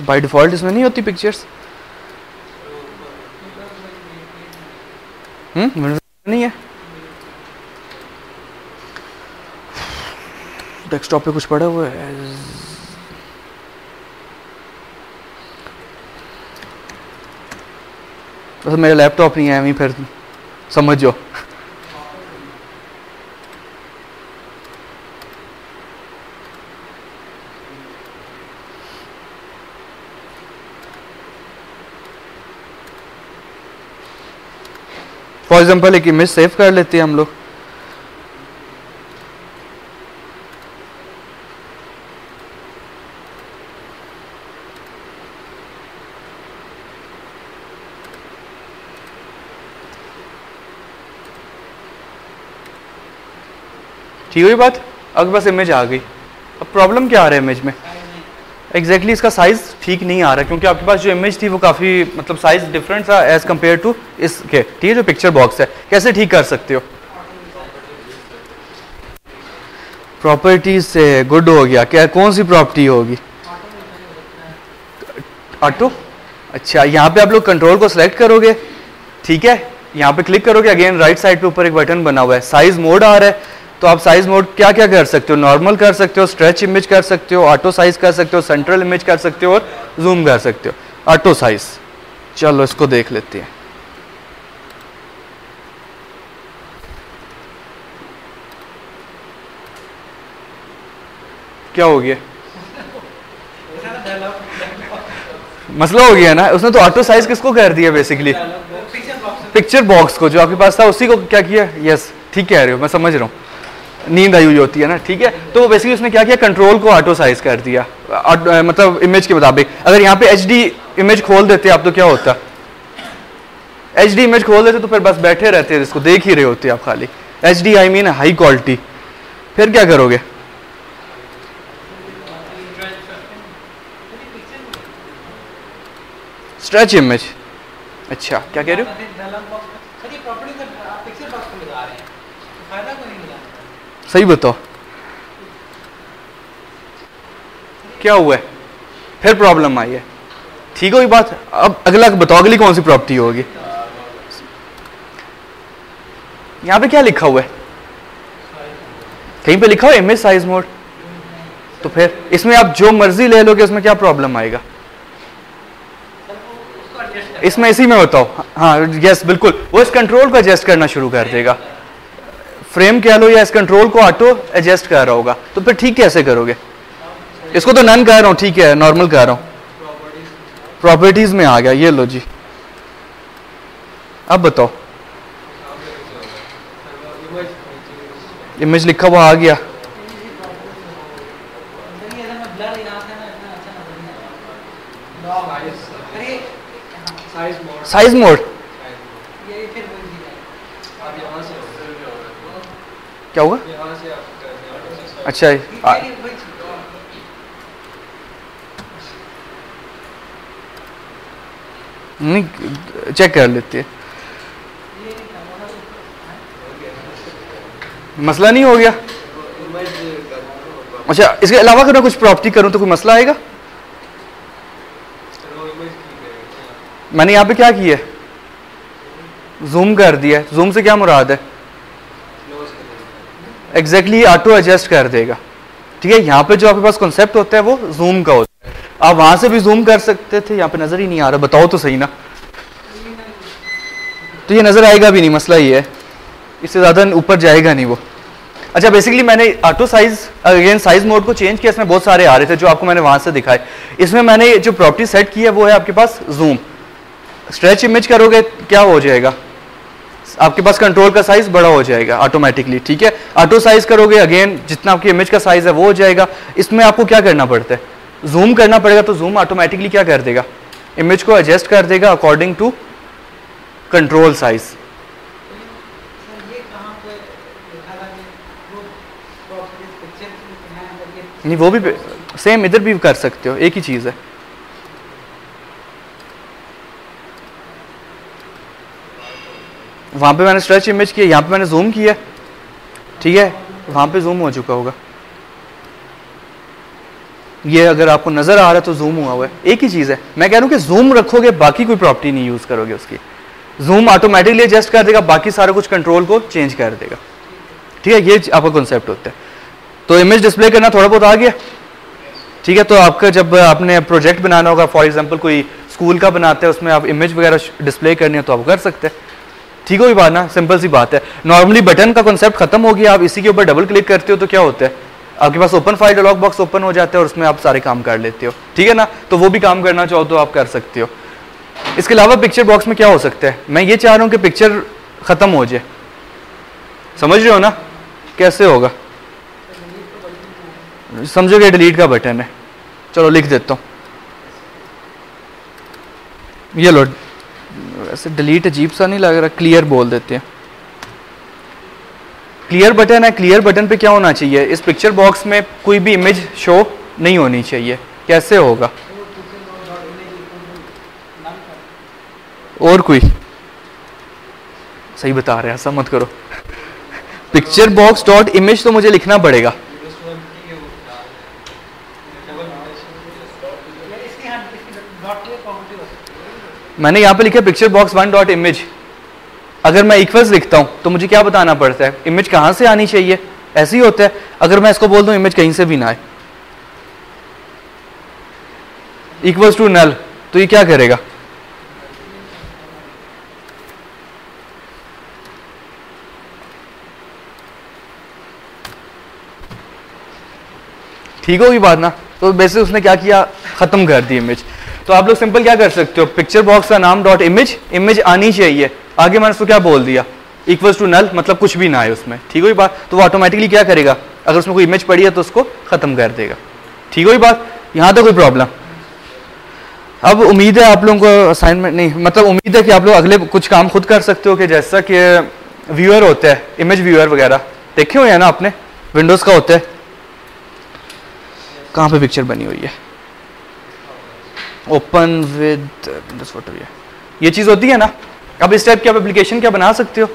बाय डिफॉल्ट इसमें नहीं होती पिक्चर्स, नहीं है। डेस्कटॉप पे कुछ पड़ा हुआ है, बस मेरा लैपटॉप नहीं है, अभी फिर समझो। फॉर एग्जाम्पल एक इमेज सेव कर लेते हैं हम लोग। ठीक हुई बात। अब बस इमेज आ गई। अब प्रॉब्लम क्या आ रहा है इमेज में? एग्जैक्टली इसका साइज ठीक नहीं आ रहा क्योंकि आपके पास जो इमेज थी वो काफ़ी मतलब साइज डिफरेंट था एज कम्पेयर टू इसके, ठीक है, जो पिक्चर बॉक्स है। कैसे ठीक कर सकते हो? प्रॉपर्टीज से गुड हो गया। क्या कौन सी प्रॉपर्टी होगी? ऑटो। अच्छा, यहाँ पे आप लोग कंट्रोल को सिलेक्ट करोगे, ठीक है, यहाँ पे क्लिक करोगे, अगेन राइट साइड पे ऊपर एक बटन बना हुआ है, साइज मोड आ रहा है। तो आप साइज मोड क्या क्या कर सकते हो? नॉर्मल कर सकते हो, स्ट्रेच इमेज कर सकते हो, ऑटो साइज कर सकते हो, सेंट्रल इमेज कर सकते हो और जूम कर सकते हो। ऑटो साइज, चलो इसको देख लेते हैं। क्या हो गया? मसला हो गया ना, उसने तो ऑटो साइज किसको कर दिया? बेसिकली पिक्चर बॉक्स को, जो आपके पास था उसी को क्या किया? यस, ठीक कह रहे हो, मैं समझ रहा हूँ, नींद आई हुई होती है ना, ठीक है। तो बेसिकली उसने क्या किया? कंट्रोल को ऑटो साइज कर दिया, मतलब इमेज के मुताबिक। अगर यहाँ पे एचडी इमेज खोल देते आप तो क्या होता? एचडी इमेज खोल देते तो फिर बस बैठे रहते, इसको देख ही रहे होते आप खाली। HD I mean high quality. फिर क्या करोगे? Stretch image. अच्छा, क्या कह रहे हो? सही बताओ, क्या हुआ है? फिर प्रॉब्लम आई है, ठीक होगी बात। अब अगला बताओ, अगली कौन सी प्रॉपर्टी होगी? यहां पे क्या लिखा हुआ है? कहीं पे लिखा हुआ इमेज साइज मोड। तो फिर इसमें आप जो मर्जी ले लोगे, उसमें क्या प्रॉब्लम आएगा? इसमें इसी में बताओ। हाँ यस बिल्कुल, वो इस कंट्रोल को एडजस्ट करना शुरू कर देगा, फ्रेम कह लो, या इस कंट्रोल को ऑटो एडजस्ट कर रहा होगा। तो फिर ठीक कैसे करोगे? इसको तो नन कह रहा हूँ, ठीक है, नॉर्मल कह रहा हूँ। प्रॉपर्टीज में आ गया, ये लो जी। अब बताओ, इमेज लिखा हुआ आ गया। साइज मोड क्या होगा? अच्छा नहीं, चेक कर लेते हैं, मसला नहीं हो गया। अच्छा, इसके अलावा अगर मैं कुछ प्रॉपर्टी करूं तो कोई मसला आएगा? मैंने यहाँ पे क्या किया है? जूम कर दिया है। जूम से क्या मुराद है? एग्जैक्टली ऑटो एडजस्ट कर देगा, ठीक है। यहाँ पे जो आपके पास कॉन्सेप्ट होता है वो जूम का होता है। आप वहां से भी जूम कर सकते थे, यहाँ पे नजर ही नहीं आ रहा, बताओ तो सही ना। तो ये नजर आएगा भी नहीं, मसला ये है, इससे ज्यादा ऊपर जाएगा नहीं वो। अच्छा, बेसिकली मैंने auto size again size mode को चेंज किया, इसमें बहुत सारे आ रहे थे जो आपको मैंने वहां से दिखाए। इसमें मैंने जो प्रॉपर्टी सेट की है वो है आपके पास जूम। स्ट्रेच इमेज करोगे क्या हो जाएगा? आपके पास कंट्रोल का साइज बड़ा हो जाएगा ऑटोमेटिकली, ठीक है। ऑटो साइज करोगे अगेन जितना आपकी इमेज का साइज है वो हो जाएगा। इसमें आपको क्या करना पड़ता है? जूम करना पड़ेगा। तो जूम ऑटोमेटिकली क्या कर देगा? इमेज को एडजस्ट कर देगा अकॉर्डिंग टू कंट्रोल साइज। नहीं, वो भी सेम इधर भी कर सकते हो, एक ही चीज है। वहां पे मैंने स्ट्रेच इमेज किया, यहाँ पे मैंने जूम किया, ठीक है, वहां पे जूम हो चुका होगा। ये अगर आपको नजर आ रहा है तो जूम हुआ हुआ है, एक ही चीज है। मैं कह रहा हूँ कि जूम रखोगे, बाकी कोई प्रॉपर्टी नहीं यूज करोगे उसकी। जूम ऑटोमेटिकली एडजस्ट कर देगा, बाकी सारा कुछ कंट्रोल को चेंज कर देगा, ठीक है। ये आपका कॉन्सेप्ट होता है। तो इमेज डिस्प्ले करना थोड़ा बहुत आ गया, ठीक है। तो आपका जब आपने प्रोजेक्ट बनाना होगा, फॉर एग्जांपल कोई स्कूल का बनाते हैं, उसमें आप इमेज वगैरह डिस्प्ले करनी है तो आप कर सकते हैं, ठीक हो बात ना, सिंपल सी बात है। नॉर्मली बटन का कॉन्सेप्ट खत्म हो गया, आप इसी के ऊपर डबल क्लिक करते हो तो क्या होता है? आपके पास open file dialog box open हो जाता है और उसमें आप सारे काम कर लेते हो, ठीक है ना। तो वो भी काम करना चाहो तो आप कर सकते हो। इसके अलावा पिक्चर बॉक्स में क्या हो सकता है? मैं ये चाह रहा हूँ कि पिक्चर खत्म हो जाए, समझ रहे हो ना? कैसे होगा? समझोगे डिलीट का बटन है, चलो लिख देता हूँ, ये लो। वैसे डिलीट अजीब सा नहीं लग रहा, क्लियर बोल देते हैं। क्लियर बटन है, क्लियर बटन पे क्या होना चाहिए, इस पिक्चर बॉक्स में कोई भी इमेज शो नहीं होनी चाहिए। कैसे होगा? और कोई सही बता रहे हैं, ऐसा मत करो। पिक्चर बॉक्स डॉट इमेज तो मुझे लिखना पड़ेगा। मैंने यहाँ पे लिखा पिक्चर बॉक्स 1 डॉट इमेज। अगर मैं इक्वल्स लिखता हूँ तो मुझे क्या बताना पड़ता है, इमेज कहाँ से आनी चाहिए। ऐसे ही होता है। अगर मैं इसको बोल दूँ इमेज कहीं से भी ना आए, इक्वल्स टू नल, तो ये क्या करेगा? ठीक होगी बात ना। तो वैसे उसने क्या किया, खत्म कर दी इमेज। तो आप लोग सिंपल क्या कर सकते हो, पिक्चर बॉक्स का नाम डॉट इमेज, इमेज आनी चाहिए, आगे मैंने उसको क्या बोल दिया, इक्वल्स टू नल, मतलब कुछ भी ना आए उसमें। ठीक हुई बात। तो वो ऑटोमेटिकली क्या करेगा, अगर उसमें कोई इमेज पड़ी है तो उसको खत्म कर देगा। ठीक हुई बात, यहाँ तो कोई प्रॉब्लम। अब उम्मीद है आप लोगों को असाइनमेंट नहीं, मतलब उम्मीद है कि आप लोग अगले कुछ काम खुद कर सकते हो, कि जैसा कि व्यूअर होता है, इमेज व्यूअर वगैरह देखे हुए हैं ना आपने, विंडोज़ का होता है। कहाँ पे पिक्चर बनी हुई है, ओपन विद विंडोज फोटो, ये चीज़ होती है ना। अब इस टाइप की आप एप्लीकेशन क्या बना सकते हो?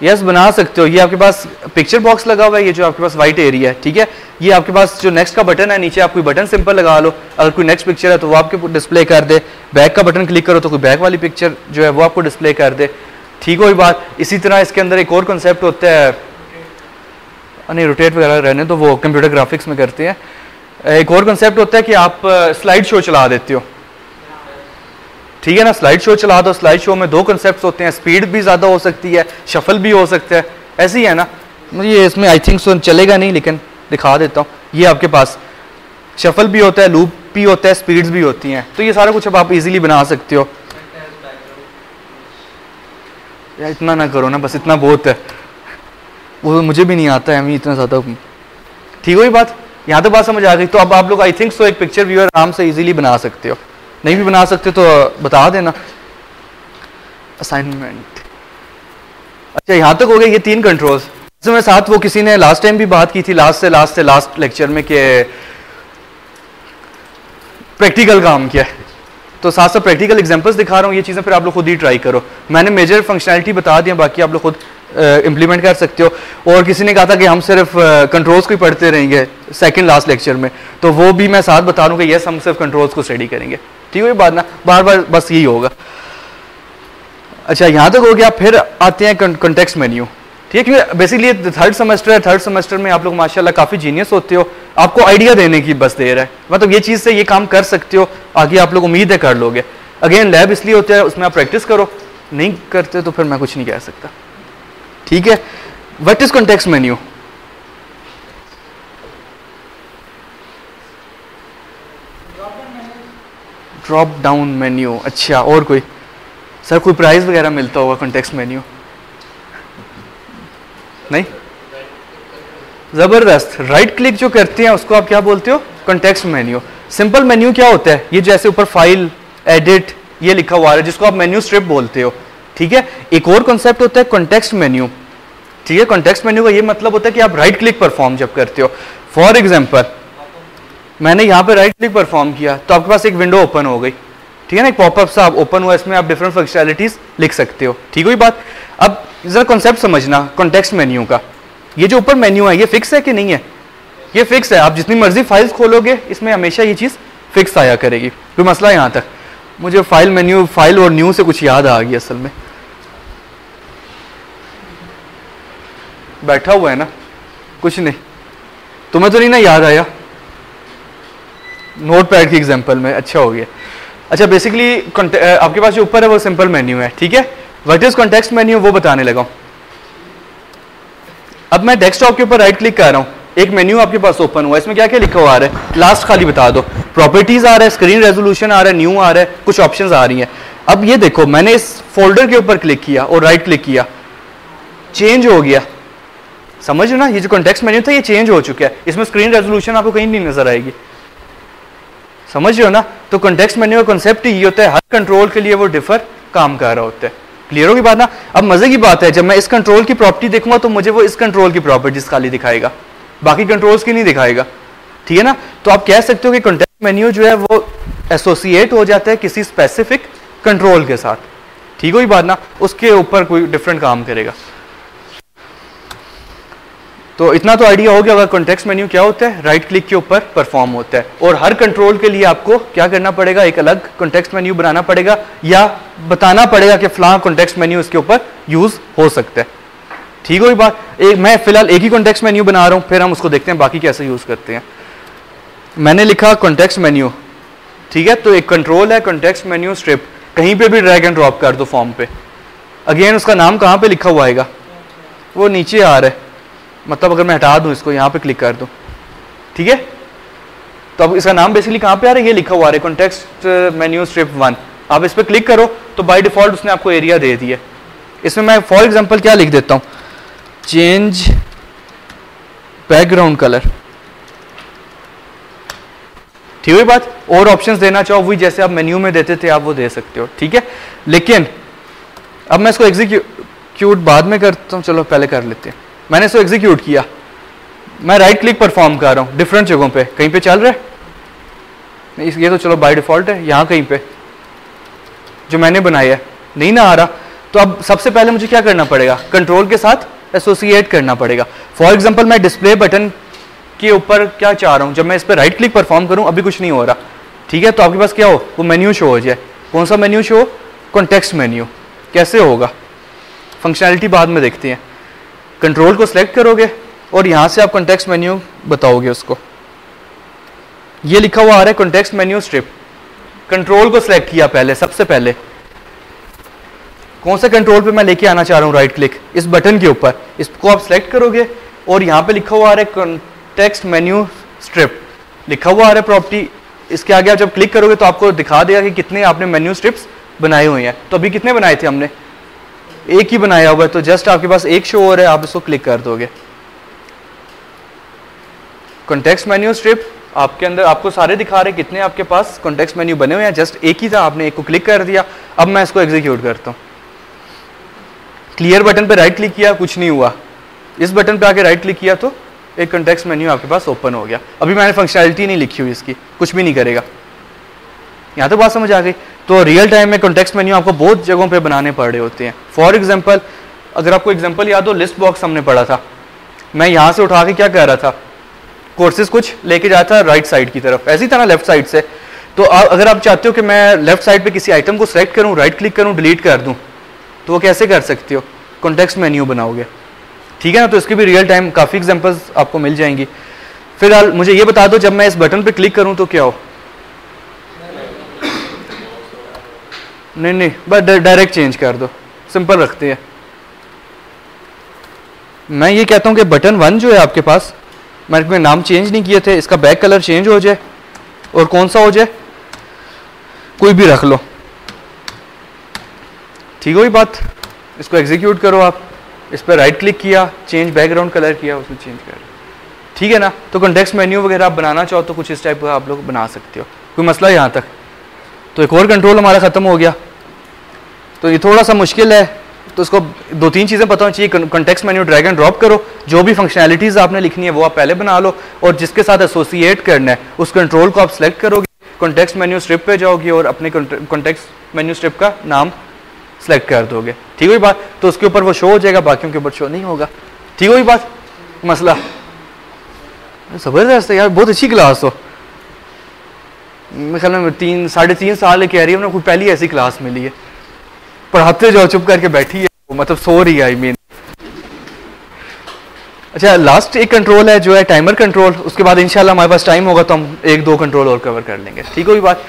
यस, बना सकते हो। ये आपके पास पिक्चर बॉक्स लगा हुआ है, ये जो आपके पास वाइट एरिया है, ठीक है। ये आपके पास जो नेक्स्ट का बटन है, नीचे आप कोई बटन सिंपल लगा लो, अगर कोई नेक्स्ट पिक्चर है तो वो आपके डिस्प्ले कर दे। बैक का बटन क्लिक करो तो कोई बैक वाली पिक्चर जो है वो आपको डिस्प्ले कर दे। ठीक हो बात। इसी तरह इसके अंदर एक और कंसेप्ट होता है, नहीं रोटेट वगैरह रहने तो वो कंप्यूटर ग्राफिक्स में करते हैं। एक और कंसेप्ट होता है कि आप स्लाइड शो चला देते हो, ठीक है ना। स्लाइड शो चला दो, स्लाइड शो में दो कंसेप्ट होते हैं, स्पीड भी ज़्यादा हो सकती है, शफल भी हो सकता है, ऐसे ही है ना। मुझे इसमें आई थिंक सो चलेगा नहीं, लेकिन दिखा देता हूँ। ये आपके पास शफल भी होता है, लूप भी होता है, स्पीड्स भी होती हैं। तो ये सारा कुछ अब आप इजीली बना सकते हो। यार इतना ना करो ना, बस इतना बहुत है, वो मुझे भी नहीं आता है, मैं इतना ज़्यादा। ठीक हुई बात, यहाँ तो बात समझ आ गई। तो अब आप लोग आई थिंक सो एक पिक्चर व्यूअर आराम से इजीली बना सकते हो। नहीं भी बना सकते तो बता देना। असाइनमेंट, अच्छा यहाँ तक हो गए ये 3 कंट्रोल्स। इसमें साथ वो किसी ने लास्ट टाइम भी बात की थी, लास्ट लेक्चर में, कि प्रैक्टिकल काम किया है। तो साथ साथ प्रैक्टिकल एग्जांपल्स दिखा रहा हूँ, ये चीज़ें फिर आप लोग खुद ही ट्राई करो। मैंने मेजर फंक्शनैलिटी बता दिया, बाकी आप लोग खुद इम्प्लीमेंट कर सकते हो। और किसी ने कहा था कि हम सिर्फ कंट्रोल्स को ही पढ़ते रहेंगे सेकंड लास्ट लेक्चर में, तो वो भी मैं साथ बता दूँ कि यस हम सिर्फ कंट्रोल्स को स्टडी करेंगे। ठीक है बात ना, बार बार बस यही होगा। अच्छा यहाँ तक हो गया। फिर आते हैं कॉन्टेक्स्ट मेन्यू, ठीक है। बेसिकली थर्ड सेमेस्टर है, थर्ड सेमेस्टर में आप लोग माशाल्लाह काफ़ी जीनियस होते हो, आपको आइडिया देने की बस देर है, मतलब ये चीज़ से ये काम कर सकते हो, आगे आप लोग उम्मीद है कर लोगे। अगेन लैब इसलिए होता है, उसमें आप प्रैक्टिस करो, नहीं करते तो फिर मैं कुछ नहीं कह सकता। ठीक है, what is context menu? Drop down menu. अच्छा, और कोई सर कोई प्राइस वगैरह मिलता होगा कॉन्टेक्स्ट मेन्यू? नहीं, जबरदस्त। राइट क्लिक जो करते हैं उसको आप क्या बोलते हो? Context menu. सिंपल मेन्यू क्या होता है? ये जैसे ऊपर फाइल, एडिट ये लिखा हुआ है, जिसको आप मेन्यू स्ट्रिप बोलते हो। ठीक है, एक और कॉन्सेप्ट होता है कॉन्टेक्स्ट मेन्यू। ठीक है, कॉन्टेक्स्ट मेन्यू का ये मतलब होता है कि आप राइट क्लिक परफॉर्म जब करते हो। फॉर एग्जांपल मैंने यहाँ पे राइट क्लिक परफॉर्म किया तो आपके पास एक विंडो ओपन हो गई, ठीक है ना, एक पॉपअप सा ओपन हुआ, इसमें आप डिफरेंट फंक्शनैलिटीज लिख सकते हो। ठीक हुई बात। अब जरा कॉन्सेप्ट समझना कॉन्टेक्स्ट मेन्यू का। ये जो ऊपर मेन्यू है ये फिक्स है कि नहीं है? ये फिक्स है। आप जितनी मर्जी फाइल्स खोलोगे इसमें हमेशा ये चीज़ फिक्स आया करेगी, कोई मसला यहाँ तक। मुझे फाइल मेन्यू, फाइल और न्यू से कुछ याद आ गया असल में, बैठा हुआ है ना, कुछ नहीं, तुम्हें तो नहीं ना याद आया नोट पैड की एग्जाम्पल में? अच्छा हो गया। अच्छा बेसिकली आपके पास जो ऊपर है वो सिंपल मेन्यू है, ठीक है। व्हाट इज कॉन्टेक्स्ट मेन्यू वो बताने लगा हूं। अब मैं डेस्कटॉप के ऊपर राइट क्लिक कर रहा हूं, एक मेन्यू आपके पास ओपन हुआ है, इसमें क्या क्या लिखा हुआ आ रहा है? लास्ट खाली बता दो। प्रॉपर्टीज आ रहा है, स्क्रीन रेजोल्यूशन आ रहा है, न्यू आ रहा है, कुछ ऑप्शंस आ रही हैं। अब ये देखो मैंने इस फोल्डर के ऊपर क्लिक किया और राइट क्लिक किया, चेंज हो गया। समझ ना, ये जो कॉन्टेक्स्ट मेन्यू था ये चेंज हो चुका है, इसमें स्क्रीन रेजोल्यूशन आपको कहीं नहीं नजर आएगी। समझ रहे हो ना? तो कॉन्टेक्स्ट मेन्यू का कॉन्सेप्ट ही होता है, हर कंट्रोल के लिए वो डिफर काम कर रहा होता है। क्लियर होगी बात ना। अब मजे की बात है, जब मैं इस कंट्रोल की प्रॉपर्टी देखूंगा तो मुझे वो इस कंट्रोल की प्रॉपर्टीज खाली दिखाएगा, बाकी कंट्रोल्स की नहीं दिखाएगा, ठीक है ना। तो आप कह सकते हो कि कॉन्टेक्स्ट मेन्यू जो है वो एसोसिएट हो जाता है किसी स्पेसिफिक कंट्रोल के साथ, ठीक होगी बात ना, उसके ऊपर कोई डिफरेंट काम करेगा। तो इतना तो आइडिया हो गया होगा कॉन्टेक्स्ट मेन्यू क्या होता है, राइट क्लिक के ऊपर परफॉर्म होता है, और हर कंट्रोल के लिए आपको क्या करना पड़ेगा, एक अलग कॉन्टेक्स्ट मेन्यू बनाना पड़ेगा या बताना पड़ेगा कि फलां कॉन्टेक्स्ट मेन्यू इसके ऊपर यूज हो सकता है, ठीक होगी बात। मैं फिलहाल एक ही कॉन्टेक्स्ट मेन्यू बना रहा हूं, फिर हम उसको देखते हैं बाकी कैसे यूज करते हैं। मैंने लिखा कॉन्टेक्स्ट मेन्यू, ठीक है, तो एक कंट्रोल है कॉन्टेक्स्ट मेन्यू स्ट्रिप, कहीं पे भी ड्रैग एंड ड्रॉप कर दो फॉर्म पे। अगेन उसका नाम कहाँ पे लिखा हुआ आएगा, वो नीचे आ रहा है, मतलब अगर मैं हटा दूं इसको, यहाँ पे क्लिक कर दूं, ठीक है, तो अब इसका नाम बेसिकली कहाँ पे आ रहा है, ये लिखा हुआ आ रहा है कॉन्टेक्स्ट मेन्यू स्ट्रिप 1। आप इस पर क्लिक करो तो बाय डिफॉल्ट उसने आपको एरिया दे दिया। इसमें मैं फॉर एग्जांपल क्या लिख देता हूँ, चेंज बैकग्राउंड कलर, ठीक है बात। और ऑप्शंस देना चाहो वही जैसे आप मेन्यू में देते थे आप वो दे सकते हो, ठीक है। लेकिन अब मैं इसको एग्जीक्यूट बाद में करता हूँ, चलो पहले कर लेते हैं। मैंने इसको एग्जीक्यूट किया, मैं राइट क्लिक परफॉर्म कर रहा हूँ डिफरेंट जगहों पे, कहीं पे चल रहा है नहीं, ये तो चलो बाय डिफॉल्ट है, यहाँ कहीं पे जो मैंने बनाया है नहीं ना आ रहा। तो अब सबसे पहले मुझे क्या करना पड़ेगा, कंट्रोल के साथ एसोसिएट करना पड़ेगा। फॉर एग्जाम्पल मैं डिस्प्ले बटन के ऊपर क्या चाह रहा हूँ, जब मैं इस पर राइट क्लिक परफॉर्म करूँ अभी कुछ नहीं हो रहा, ठीक है, तो आपके पास क्या हो, वो मेन्यू शो हो जाए। कौन सा मेन्यू शो, कॉन्टेक्स्ट मेन्यू। कैसे होगा, फंक्शनैलिटी बाद में देखते हैं। कंट्रोल को सिलेक्ट करोगे और यहां से आप कॉन्टेक्स्ट मेन्यू बताओगे उसको, ये लिखा हुआ आ रहा है कॉन्टेक्स्ट मेन्यू स्ट्रिप। कंट्रोल को सिलेक्ट किया पहले, सबसे पहले कौन सा कंट्रोल पे मैं लेके आना चाह रहा हूं, राइट क्लिक इस बटन के ऊपर, इसको आप सिलेक्ट करोगे और यहां पे लिखा हुआ आ रहा है कॉन्टेक्स्ट मेन्यू स्ट्रिप, लिखा हुआ आ रहा है प्रॉपर्टी। इसके आगे आप जब क्लिक करोगे तो आपको दिखा देगा कि कितने आपने मेन्यू स्ट्रिप्स बनाए हुए हैं। तो अभी कितने बनाए थे हमने, एक ही बनाया हुआ है, तो जस्ट आपके पास एक शो हो रहा है, आप इसको क्लिक कर दोगे। कॉन्टेक्स्ट मेन्यू स्ट्रिप आपके अंदर आपको सारे दिखा रहे हैं कितने आपके पास कॉन्टेक्स्ट मेन्यू बने हुए हैं, जस्ट एक ही था, आपने एक को क्लिक कर दिया। अब मैं इसको एग्जीक्यूट करता हूँ, क्लियर बटन पे राइट क्लिक किया, कुछ नहीं हुआ, इस बटन पे आके राइट क्लिक किया तो एक कॉन्टेक्स्ट मेन्यू आपके पास ओपन हो गया। अभी मैंने फंक्शनैलिटी नहीं लिखी हुई इसकी, कुछ भी नहीं करेगा। यहाँ तो बात समझ आ गई। तो रियल टाइम में कॉन्टेक्स्ट मेन्यू आपको बहुत जगहों पे बनाने पड़ रहे होते हैं। फॉर एग्जांपल अगर आपको एग्जांपल याद हो, लिस्ट बॉक्स हमने पढ़ा था, मैं यहाँ से उठा के क्या कर रहा था, कोर्सेज कुछ लेके जाता था राइट साइड की तरफ, ऐसी था ना लेफ्ट साइड से। तो अगर आप चाहते हो कि मैं लेफ्ट साइड पे किसी आइटम को सिलेक्ट करूँ, राइट क्लिक करूँ, डिलीट कर दूँ, तो वो कैसे कर सकते हो, कॉन्टेक्स्ट मेन्यू बनाओगे, ठीक है ना। तो इसकी भी रियल टाइम काफ़ी एग्जाम्पल्स आपको मिल जाएंगी। फिलहाल मुझे ये बता दो, जब मैं इस बटन पर क्लिक करूँ तो क्या हो, नहीं बस डायरेक्ट चेंज कर दो, सिंपल रखते हैं। मैं ये कहता हूँ कि बटन 1 जो है आपके पास, मैंने नाम चेंज नहीं किए थे, इसका बैक कलर चेंज हो जाए, और कौन सा हो जाए, कोई भी रख लो, ठीक हो बात। इसको एग्जीक्यूट करो आप, इस पर राइट क्लिक किया, चेंज बैकग्राउंड कलर किया, उसमें चेंज कर, ठीक है ना। तो कॉन्टेक्स्ट मेन्यू वगैरह आप बनाना चाहो तो कुछ इस टाइप का आप लोग बना सकते हो, कोई मसला यहाँ तक। तो एक और कंट्रोल हमारा खत्म हो गया। तो ये थोड़ा सा मुश्किल है, तो इसको 2-3 चीज़ें पता होनी चाहिए। Context menu drag and drop करो, जो भी फंक्शनैलिटीज़ आपने लिखनी है वो आप पहले बना लो, और जिसके साथ एसोसिएट करना है उस कंट्रोल को आप सिलेक्ट करोगे, कॉन्टेक्स्ट मेन्यू स्ट्रिप पे जाओगे और अपने कॉन्टेक्स्ट मेन्यू स्ट्रिप का नाम सेलेक्ट कर दोगे, ठीक हुई बात। तो उसके ऊपर वो शो हो जाएगा, बाकियों के ऊपर शो नहीं होगा, ठीक हुई बात। मसला ज़बरदस्त है यार, बहुत अच्छी क्लास हो। मेरे ख्याल में 3-3.5 साल कह रही है ना, कोई पहली ऐसी क्लास मिली है, पढ़ाते जाओ, चुप करके बैठी है, मतलब सो रही है, आई मीन। अच्छा, लास्ट एक कंट्रोल है जो है टाइमर कंट्रोल, उसके बाद इंशाल्लाह हमारे पास टाइम होगा तो हम 1-2 कंट्रोल और कवर कर लेंगे, ठीक होगी बात।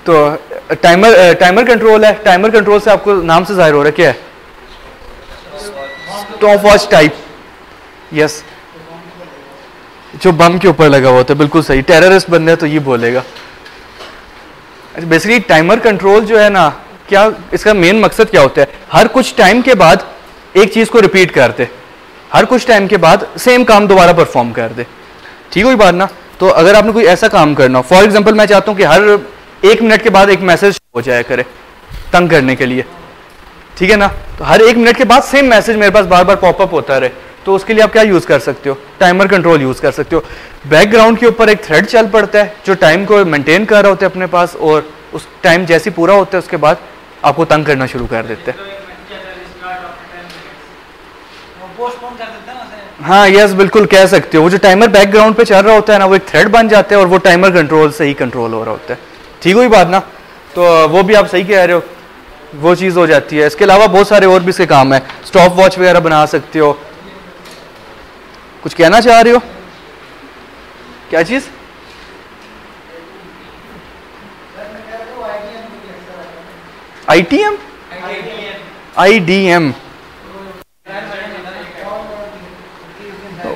तो टाइमर कंट्रोल है, टाइमर कंट्रोल से आपको नाम से जाहिर हो रहा है क्या है, स्टॉप वॉच टाइप, यस, जो बम के ऊपर लगा हुआ होता है, बिल्कुल सही, टेररिस्ट बंदे तो ये बोलेगा। बेसिकली टाइमर कंट्रोल जो है ना, क्या इसका मेन मकसद क्या होता है, हर कुछ टाइम के बाद एक चीज को रिपीट कर दे, हर कुछ टाइम के बाद सेम काम दोबारा परफॉर्म कर दे, ठीक हुई बात ना। तो अगर आपने कोई ऐसा काम करना हो, फॉर एग्जांपल मैं चाहता हूं कि हर 1 मिनट के बाद एक मैसेज हो जाया करे तंग करने के लिए, ठीक है ना। तो हर 1 मिनट के बाद सेम मैसेज मेरे पास बार बार पॉपअप होता रहे, तो उसके लिए आप क्या यूज़ कर सकते हो, टाइमर कंट्रोल यूज़ कर सकते हो। बैकग्राउंड के ऊपर एक थ्रेड चल पड़ता है जो टाइम को मेंटेन कर रहा होता है अपने पास, और उस टाइम जैसे पूरा होता है उसके बाद आपको तंग करना शुरू कर देते हैं। हाँ यस बिल्कुल कह सकते हो। वो जो टाइमर बैकग्राउंड पे चल रहा होता है ना, वो एक थ्रेड बन जाता है और वो टाइमर कंट्रोल से ही कंट्रोल हो रहा होता है। ठीक हुई बात ना। तो वो भी आप सही कह रहे हो, वो चीज़ हो जाती है। इसके अलावा बहुत सारे और भी इसके काम है, स्टॉप वॉच वगैरह बना सकते हो। कुछ कहना चाह रहे हो? क्या चीज़? ITM? IDM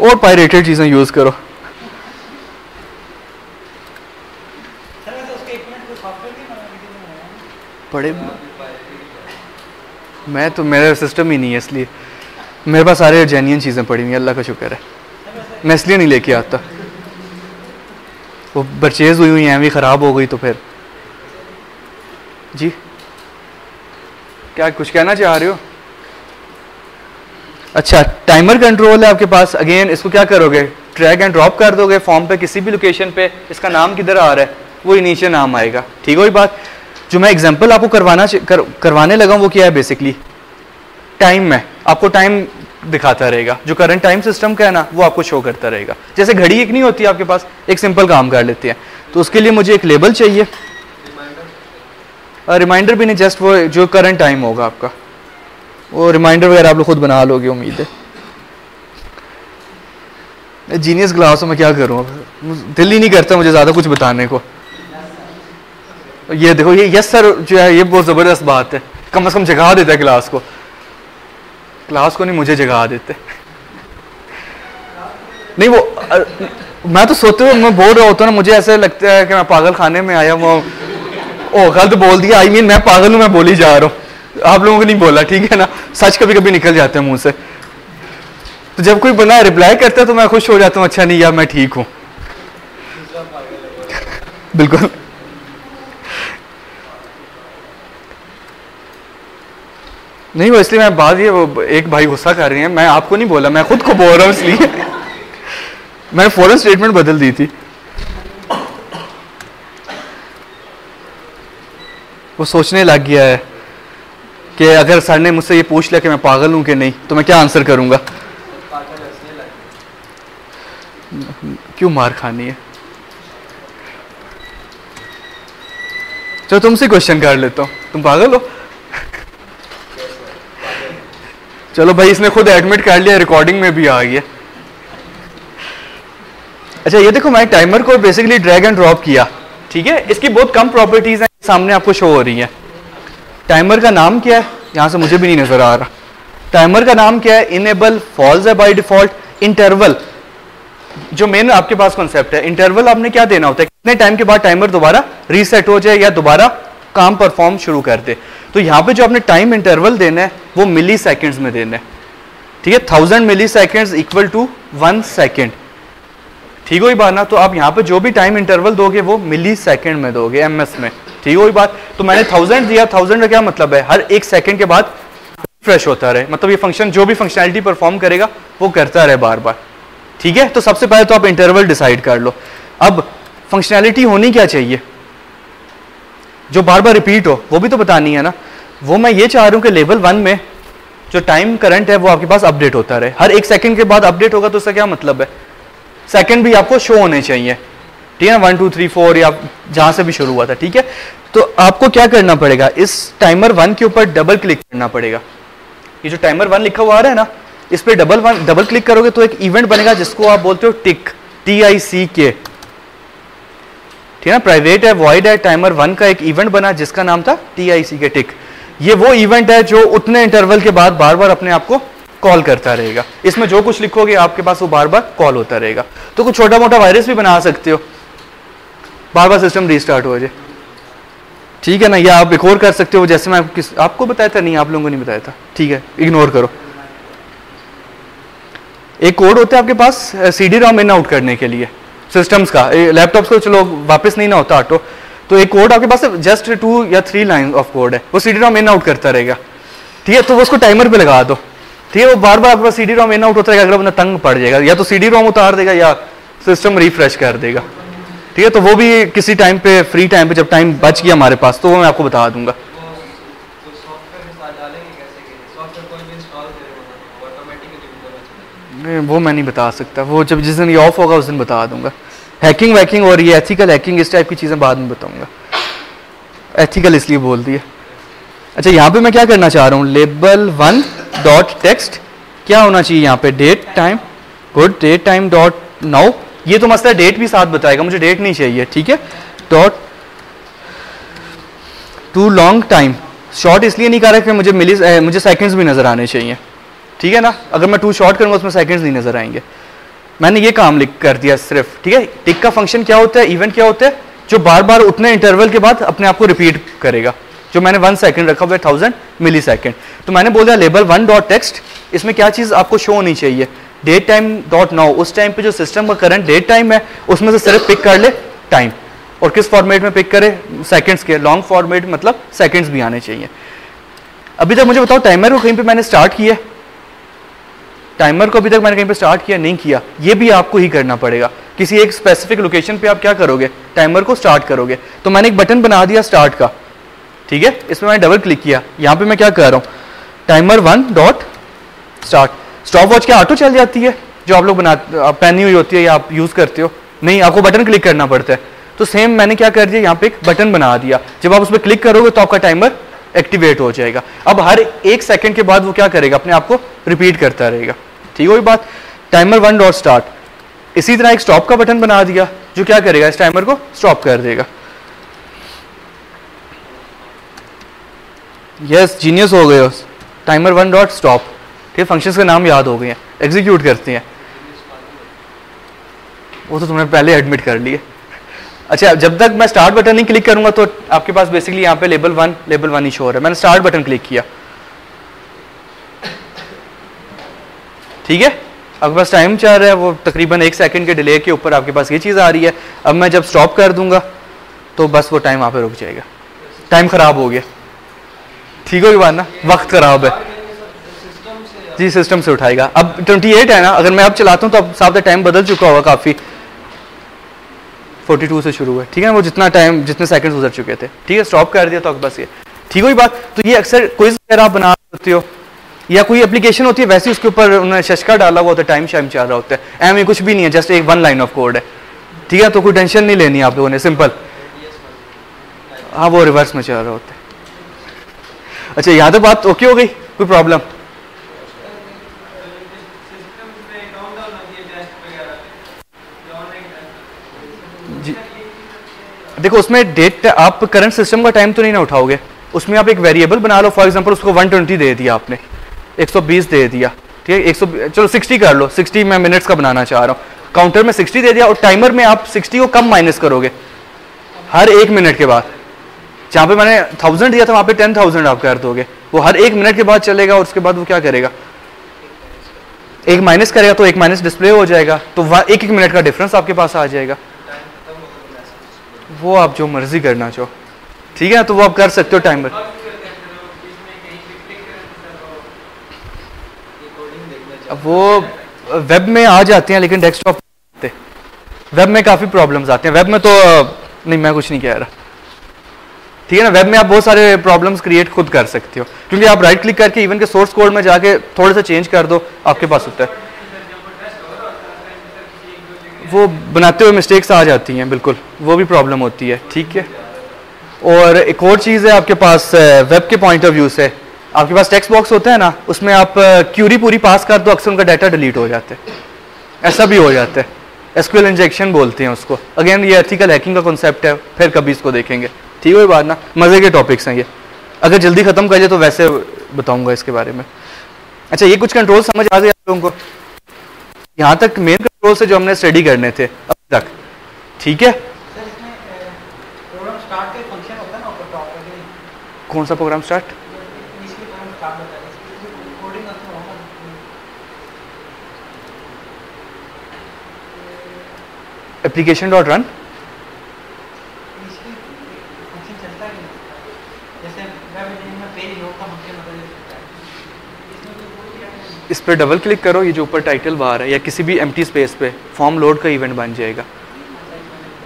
और पायरेटेड चीज़ें यूज़ करो। बड़े मैं तो, मेरा सिस्टम ही नहीं है इसलिए मेरे पास सारे जेन्युइन चीज़ें पड़ी हुई, अल्लाह का शुक्र है। मैं इसलिए नहीं लेके आता, वो परचेज हुई हुई हैं भी ख़राब हो गई तो फिर। जी क्या कुछ कहना चाह रहे हो? अच्छा टाइमर कंट्रोल है आपके पास। अगेन इसको क्या करोगे, ड्रैग एंड ड्रॉप कर दोगे फॉर्म पे किसी भी लोकेशन पे। इसका नाम किधर आ रहा है, वो नीचे नाम आएगा। ठीक है, वही बात जो मैं एग्जांपल आपको करवाने लगा हूँ वो क्या है, बेसिकली टाइम में आपको टाइम दिखाता रहेगा। जो करंट टाइम सिस्टम का है ना वो आपको शो करता रहेगा। जैसे घड़ी एक नहीं होती आपके पास, एक सिंपल काम कर लेते हैं। तो उसके लिए मुझे एक लेबल चाहिए, रिमाइंडर भी नहीं, जस्ट वो जो करंट टाइम होगा आपका, वो रिमाइंडर वगैरह आप लोग खुद बना लोगे उम्मीद है। जीनियस क्लास में क्या करूँ, दिल ही नहीं करता मुझे ज़्यादा कुछ बताने को। ये देखो ये यस सर जो है ये बहुत ज़बरदस्त बात है, कम से कम जगा देता है क्लास को। क्लास को नहीं मुझे जगा देते। नहीं वो मैं तो सोते हुए मैं बोल रहा होता ना, मुझे ऐसे लगता है कि मैं पागल खाने में आया हूँ। ओ गलत बोल दिया, आई मीन मैं पागल हूँ, मैं बोली जा रहा हूँ, आप लोगों को नहीं बोला, ठीक है ना। सच कभी कभी निकल जाते हैं मुंह से। तो जब कोई बंदा रिप्लाई करता है तो मैं खुश हो जाता हूँ, अच्छा नहीं यार मैं ठीक हूँ। बिल्कुल नहीं, वो इसलिए मैं बात ये, वो एक भाई गुस्सा कर रही है, मैं आपको नहीं बोला, मैं खुद को बोल रहा हूँ, इसलिए मैंने फौरन स्टेटमेंट बदल दी थी। वो सोचने लग गया है कि अगर सर ने मुझसे ये पूछ लिया कि मैं पागल हूं कि नहीं तो मैं क्या आंसर करूंगा। क्यों मार खानी है? चलो तुमसे क्वेश्चन कर लेता हूं, तुम पागल हो? चलो भाई इसने खुद एडमिट कर लिया, रिकॉर्डिंग में भी आ गया। अच्छा ये देखो मैं टाइमर को बेसिकली ड्रैग एंड ड्रॉप किया, ठीक है। इसकी बहुत कम प्रॉपर्टीज हैं, सामने आपको शो हो रही है। टाइमर का नाम क्या है, यहां से मुझे भी नहीं नजर आ रहा। टाइमर का नाम क्या है, इनेबल फॉल्स है बाय डिफॉल्ट। इंटरवल जो मेन आपके पास कॉन्सेप्ट है, इंटरवल आपने क्या देना होता है, कितने टाइम के बाद टाइमर दोबारा रीसेट हो जाए या दोबारा काम परफॉर्म शुरू कर दे। तो यहाँ पे जो आपने टाइम इंटरवल देना है वो मिली सेकेंड्स में देना है, ठीक है। 1000 मिली सेकेंड्स इक्वल टू 1 सेकेंड, ठीक हुई बात ना। तो आप यहाँ पे जो भी टाइम इंटरवल दोगे वो मिली सेकेंड में दोगे, एमएस में, ठीक हुई बात। तो मैंने 1000 दिया, 1000 का क्या मतलब है, हर 1 सेकेंड के बाद रिफ्रेश होता रहे, मतलब ये फंक्शन जो भी फंक्शनैलिटी परफॉर्म करेगा वो करता रहे बार बार, ठीक है। तो सबसे पहले तो आप इंटरवल डिसाइड कर लो। अब फंक्शनैलिटी होनी क्या चाहिए, जो बार बार रिपीट हो, वो भी तो बतानी है ना। वो मैं ये चाह रहा हूँ कि लेवल 1 में जो टाइम करंट है वो आपके पास अपडेट होता रहे, हर 1 सेकंड के बाद अपडेट होगा। तो उसका क्या मतलब है, सेकंड भी आपको शो होने चाहिए, ठीक है ना। 1 2 3 4 या जहां से भी शुरू हुआ था, ठीक है। तो आपको क्या करना पड़ेगा, इस टाइमर 1 के ऊपर डबल क्लिक करना पड़ेगा। ये जो टाइमर 1 लिखा हुआ आ रहा है ना, इस पर डबल क्लिक करोगे तो एक इवेंट बनेगा जिसको आप बोलते हो टिक, TICK, ठीक है ना। प्राइवेट है, वॉइड है, टाइमर 1 का एक इवेंट बना जिसका नाम था TICK टिक। ये वो इवेंट है जो उतने इंटरवल के बाद बार बार अपने आप को कॉल करता रहेगा। इसमें जो कुछ लिखोगे आपके पास वो बार बार कॉल होता रहेगा। तो कुछ छोटा मोटा वायरस भी बना सकते हो, बार बार सिस्टम रीस्टार्ट हो जाए, ठीक है ना। या आप एक और कर सकते हो, जैसे मैं आपको बताया था, नहीं आप लोगों को नहीं बताया था, ठीक है, इग्नोर करो। एक कोड होता है आपके पास CD-ROM इन आउट करने के लिए सिस्टम्स का, लैपटॉप्स को चलो वापस नहीं ना होता ऑटो। तो एक कोड आपके पास जस्ट 2 या 3 लाइन ऑफ कोड है, वो CD-ROM इन आउट करता रहेगा। ठीक है, तो वो उसको टाइमर पे लगा दो। ठीक है, वो बार बार आपके पास CD ROM इन आउट होता रहेगा, अगला बंदा तंग पड़ जाएगा, या तो CD ROM उतार देगा या सिस्टम रिफ्रेश कर देगा। ठीक है, तो वो भी किसी टाइम पे, फ्री टाइम पे, जब टाइम बच गया हमारे पास, तो वो मैं आपको बता दूंगा। वो मैं नहीं बता सकता, वो जब जिस दिन ये ऑफ होगा उस दिन बता दूंगा। हैकिंग वैकिंग और ये एथिकल हैकिंग इस टाइप की चीज़ें बाद में बताऊंगा। एथिकल इसलिए बोल दिए। अच्छा, यहाँ पे मैं क्या करना चाह रहा हूँ, लेबल 1 डॉट टेक्स्ट क्या होना चाहिए यहाँ पे, date time, good, date time dot now. ये तो मसला डेट भी साथ बताएगा, मुझे डेट नहीं चाहिए। ठीक है, dot to long time, short इसलिए नहीं कर रहा कि मुझे सेकंड्स भी नजर आने चाहिए। ठीक है ना, अगर मैं टू शॉर्ट करूंगा उसमें सेकंड्स नहीं नजर आएंगे। मैंने ये काम लिख कर दिया सिर्फ। ठीक है, टिक का फंक्शन क्या होता है, इवेंट क्या होता है, जो बार बार उतने इंटरवल के बाद अपने आप को रिपीट करेगा। जो मैंने 1 सेकंड रखा हुआ है 1000 मिली सेकेंड, तो मैंने बोल दिया लेबल 1 डॉट टेक्स्ट, इसमें क्या चीज़ आपको शो होनी चाहिए, डेट टाइम डॉट नाउ। उस टाइम पे जो सिस्टम का करंट डेट टाइम है उसमें से सिर्फ पिक कर ले टाइम, और किस फॉर्मेट में पिक करे, सेकंड्स के, लॉन्ग फॉर्मेट मतलब सेकंड्स भी आने चाहिए। अभी तक मुझे बताओ टाइमर को कहीं पे मैंने स्टार्ट किया, टाइमर को अभी तक मैंने कहीं पे स्टार्ट किया नहीं किया, ये भी आपको ही करना पड़ेगा। किसी एक स्पेसिफिक लोकेशन पे आप क्या करोगे, टाइमर को स्टार्ट करोगे। तो मैंने एक बटन बना दिया स्टार्ट का। ठीक है, इसमें मैंने डबल क्लिक किया, यहाँ पे मैं क्या कर रहा हूँ, timer 1 dot start. Stop watch क्या ऑटो चल जाती है जो आप लोग पहनी हुई होती है या आप यूज करते हो, नहीं, आपको बटन क्लिक करना पड़ता है। तो सेम मैंने क्या कर दिया, यहाँ पे एक बटन बना दिया, जब आप उस पर क्लिक करोगे तो आपका टाइमर एक्टिवेट हो जाएगा। अब हर 1 सेकंड के बाद वो क्या करेगा, अपने आप को रिपीट करता रहेगा। ठीक है, वही बात, टाइमर 1 डॉट स्टार्ट। इसी तरह एक स्टॉप का बटन बना दिया जो क्या करेगा, इस टाइमर को स्टॉप कर देगा। यस, जीनियस हो गए हो, टाइमर 1 डॉट स्टॉप। ठीक है, फंक्शंस के नाम याद हो गए हैं, एग्जीक्यूट करते हैं। वो तो तुमने पहले एडमिट कर लिए। अच्छा, जब तक मैं स्टार्ट बटन नहीं क्लिक करूंगा तो आपके पास बेसिकली यहाँ पे लेबल 1 ही शो हो रहा है। मैंने स्टार्ट बटन क्लिक किया, ठीक है, आपके पास टाइम चल रहा है, वो तकरीबन 1 सेकंड के डिले के ऊपर आपके पास ये चीज़ आ रही है। अब मैं जब स्टॉप कर दूंगा तो बस वो टाइम वहाँ पे रुक जाएगा, टाइम खराब हो गया। ठीक होगी बात ना, वक्त खराब है जी, सिस्टम से उठाएगा। अब 28 है ना, अगर मैं अब चलाता हूँ तो अब साथ टाइम बदल चुका होगा काफ़ी, 42 से शुरू है। ठीक है, वो जितने सेकंड्स गुजर चुके थे। ठीक है, स्टॉप कर दिया तो बस ये ठीक हुई बात। तो ये अक्सर क्विज वगैरह आप बना सकते हो, या कोई एप्लीकेशन होती है वैसे उसके ऊपर उन्होंने शशका डाला हुआ होता है, टाइम शाइम चल रहा होता है, एम कुछ भी नहीं है, जस्ट एक 1 लाइन ऑफ कोड है। ठीक है, तो कोई टेंशन नहीं लेनी आप लोगों ने, सिंपल। हाँ, वो रिवर्स में चल रहा होता है। अच्छा, यहाँ तक बात ओके हो गई, कोई प्रॉब्लम? जी देखो, उसमें डेट, आप करंट सिस्टम का टाइम तो नहीं ना उठाओगे, उसमें आप एक वेरिएबल बना लो। फॉर एग्जांपल उसको 120 दे दिया आपने, 120 दे दिया, ठीक है, 100, चलो 60 कर लो, 60 मैं मिनट्स का बनाना चाह रहा हूँ। काउंटर में 60 दे दिया और टाइमर में आप 60 को कम माइनस करोगे हर 1 मिनट के बाद। जहाँ पे मैंने 1000 दिया था वहाँ पे 10,000 आप कर दोगे, वो हर 1 मिनट के बाद चलेगा। और उसके बाद वो क्या करेगा, 1 माइनस करेगा तो 1 माइनस डिस्प्ले हो जाएगा, तो 1-1 मिनट का डिफरेंस आपके पास आ जाएगा। वो आप जो मर्जी करना चाहो, ठीक है, तो वो आप कर सकते हो टाइमर। अब वो वेब में आ जाते हैं, लेकिन डेस्कटॉप वेब में काफ़ी प्रॉब्लम्स आते हैं। वेब में तो नहीं, मैं कुछ नहीं कह रहा, ठीक है ना। वेब में आप बहुत सारे प्रॉब्लम्स क्रिएट खुद कर सकते हो, क्योंकि आप राइट क्लिक करके इवन के सोर्स कोड में जाके थोड़ा सा चेंज कर दो, आपके पास होता है। वो बनाते हुए मिस्टेक्स आ जाती हैं, बिल्कुल, वो भी प्रॉब्लम होती है, ठीक है। और एक और चीज़ है आपके पास वेब के पॉइंट ऑफ व्यू से, आपके पास टेक्स्ट बॉक्स होता है ना, उसमें आप क्यूरी पूरी पास कर दो, अक्सर उनका डाटा डिलीट हो जाता है, ऐसा भी हो जाता है। एसक्यूएल इंजेक्शन बोलते हैं उसको। अगेन ये एथिकल हैकिंग का कॉन्सेप्ट है, फिर कभी इसको देखेंगे, ठीक है बात ना। मज़े के टॉपिक्स हैं ये, अगर जल्दी ख़त्म कर जाए तो वैसे बताऊंगा इसके बारे में। अच्छा, ये कुछ कंट्रोल समझ आ गए आप लोगों को? यहाँ तक मेन कंट्रोल से जो हमने स्टडी करने थे अब तक, ठीक है। कौन सा program start? Application dot run, इस पर डबल क्लिक करो, ये जो ऊपर टाइटल बार है या किसी भी एम्प्टी स्पेस पे फॉर्म लोड का इवेंट बन जाएगा,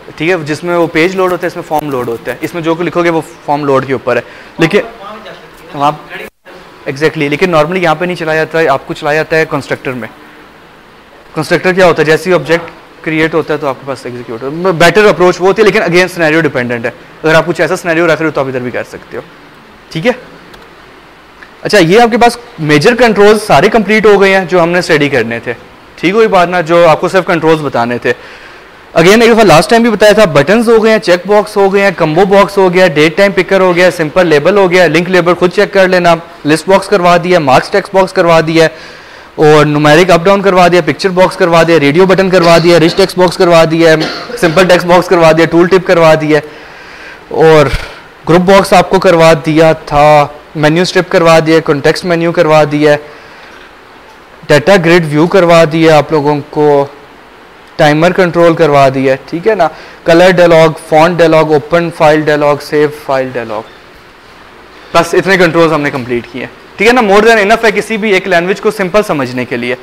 ठीक है, जिसमें वो पेज लोड होता है, इसमें फॉर्म लोड होता है, इसमें जो लिखोगे वो फॉर्म लोड के ऊपर है, लेकिन वहाँ एग्जैक्टली लेकिन नॉर्मली यहाँ पे नहीं चलाया जाता है, आपको चलाया जाता है कंस्ट्रक्टर में। कंस्ट्रक्टर क्या होता है, जैसे ही ऑब्जेक्ट क्रिएट होता है तो आपके पास एग्जीक्यूट होता है, बेटर अप्रोच वो होती है, लेकिन अगेन सिनेरियो डिपेंडेंट है, अगर आप कुछ ऐसा सिनेरियो रख रहे हो तो आप इधर भी कर सकते हो, ठीक है। अच्छा, ये आपके पास मेजर कंट्रोल्स सारे कंप्लीट हो गए हैं जो हमने स्टडी करने थे, ठीक हुई बात ना, जो आपको सिर्फ कंट्रोल्स बताने थे। अगेन एक दफ़ा लास्ट टाइम भी बताया था, बटन्स हो गए हैं, चेक बॉक्स हो गए हैं, कम्बो बॉक्स हो गया, डेट टाइम पिकर हो गया, सिंपल लेबल हो गया, लिंक लेबल खुद चेक कर लेना, लिस्ट बॉक्स करवा दिया, मार्क्स टेक्स्ट बॉक्स करवा दिया, और न्यूमेरिक अप डाउन करवा दिया, पिक्चर बॉक्स करवा दिया, रेडियो बटन करवा दिया, रिच टेक्स्ट बॉक्स करवा दिया, सिंपल टेक्स्ट बॉक्स करवा दिया, टूल टिप करवा दिया, और ग्रुप बॉक्स आपको करवा दिया था, मेन्यू स्ट्रिप करवा दिया, कॉन्टेक्स्ट मेन्यू करवा दिया, डाटा ग्रिड व्यू करवा दिया आप लोगों को, टाइमर कंट्रोल करवा दिया, ठीक है ना, colour dialog, font dialog, open file dialog, save file dialog, बस इतने कंट्रोल्स हमने कंप्लीट किए, ठीक है ना। मोर देन इनफ है किसी भी एक लैंग्वेज को सिंपल समझने के लिए,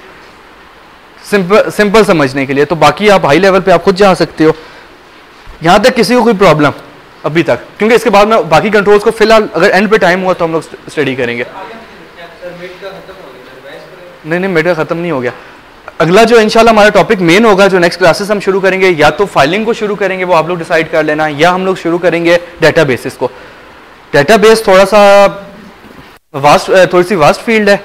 सिंपल समझने के लिए, तो बाकी आप हाई लेवल पे आप खुद जा सकते हो। यहाँ तक किसी को कोई प्रॉब्लम अभी तक, क्योंकि इसके बाद में बाकी कंट्रोल्स को फिलहाल अगर एंड पे टाइम हुआ तो हम लोग स्टडी करेंगे। नहीं, मिड का खत्म नहीं हो गया, अगला जो इंशाल्लाह हमारा टॉपिक मेन होगा, जो नेक्स्ट क्लासेस हम शुरू करेंगे, या तो फाइलिंग को शुरू करेंगे, वो आप लोग डिसाइड कर लेना, या हम लोग शुरू करेंगे डेटाबेसेस को। डेटाबेस थोड़ा सा वास्ट, थोड़ी सी वास्ट फील्ड है,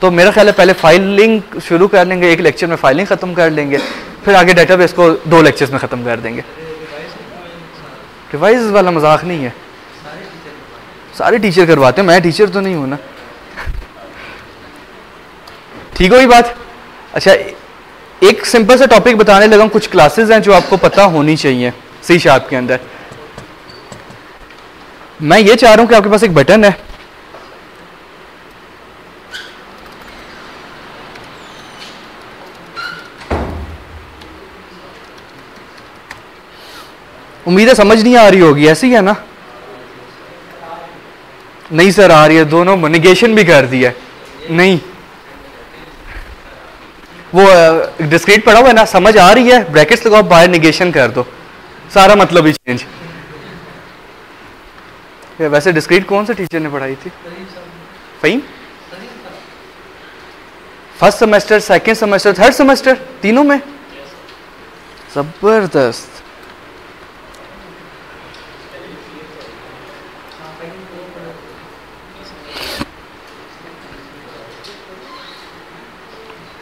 तो मेरा ख्याल है पहले फाइलिंग शुरू कर लेंगे, एक लेक्चर में फाइलिंग खत्म कर लेंगे, फिर आगे डेटाबेस को 2 लेक्चर्स में खत्म कर देंगे। रिवाइज वाला मजाक नहीं है, सारे टीचर करवाते हैं, मैं टीचर तो नहीं हूं ना, ठीक हो ये बात। अच्छा, एक सिंपल सा टॉपिक बताने लगा हूं, कुछ क्लासेस हैं जो आपको पता होनी चाहिए सी शार्प के अंदर। मैं ये चाह रहा हूं कि आपके पास एक बटन है, उम्मीद है समझ नहीं आ रही होगी, ऐसी है ना? नहीं सर आ रही है, दोनों निगेशन भी कर दिया, नहीं वो डिस्क्रीट पढ़ा हुआ है ना, समझ आ रही है, ब्रैकेट्स लगाओ, बाहर निगेशन कर दो, सारा मतलब ही चेंज। वैसे डिस्क्रीट कौन से टीचर ने पढ़ाई थी? Fahim? First semester, second semester, third semester, तीनों में? जबरदस्त।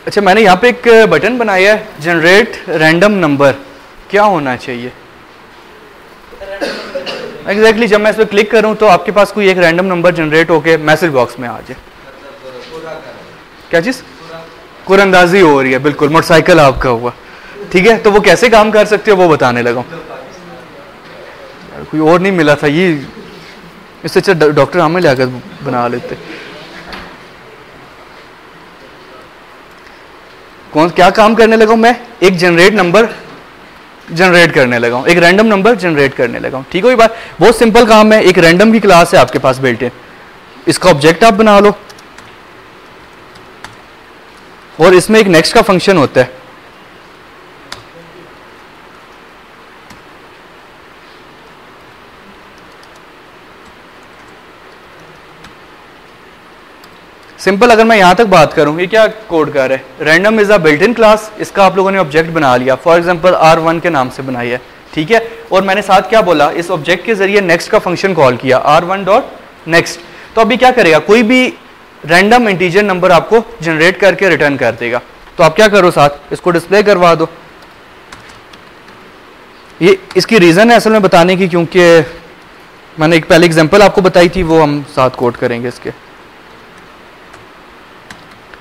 अच्छा, मैंने यहाँ पे एक बटन बनाया है, जनरेट रैंडम नंबर, क्या होना चाहिए एग्जैक्टली जब मैं इस पर क्लिक करूँ तो आपके पास कोई एक रैंडम नंबर जनरेट होके मैसेज बॉक्स में आ जाए। क्या चीज़? कुरंदाजी हो रही है, बिल्कुल, मोटरसाइकिल आपका हुआ, ठीक है, तो वो कैसे काम कर सकते हो वो बताने लगा। कोई और नहीं मिला था, ये इससे अच्छा डॉक्टर आमिर लियाकत बना लेते। कौन क्या काम करने लगा हूं मैं? एक जनरेट नंबर जनरेट करने लगा हूं, एक रैंडम नंबर जनरेट करने लगा हूं, ठीक है। ये बात बहुत सिंपल काम है, एक रैंडम की क्लास है आपके पास बिल्ट इन, इसका ऑब्जेक्ट आप बना लो और इसमें एक नेक्स्ट का फंक्शन होता है। सिंपल अगर मैं यहां तक बात करूं, ये क्या कोड कर है? Random is a built in class, इसका आप लोगों ने ऑब्जेक्ट बना लिया, फॉर एग्जांपल R1 के नाम से बनाई है, ठीक है, और मैंने साथ क्या बोला, इस ऑब्जेक्ट के जरिए नेक्स्ट का फंक्शन कॉल किया, R1.next। तो अभी क्या करेगा, कोई भी रैंडम इंटीजर नंबर आपको जनरेट करके रिटर्न कर देगा। तो आप क्या करो, साथ इसको डिस्प्ले करवा दो। ये इसकी रीजन है असल में बताने की, क्योंकि मैंने एक पहले एग्जांपल आपको बताई थी, वो हम साथ कोड करेंगे इसके,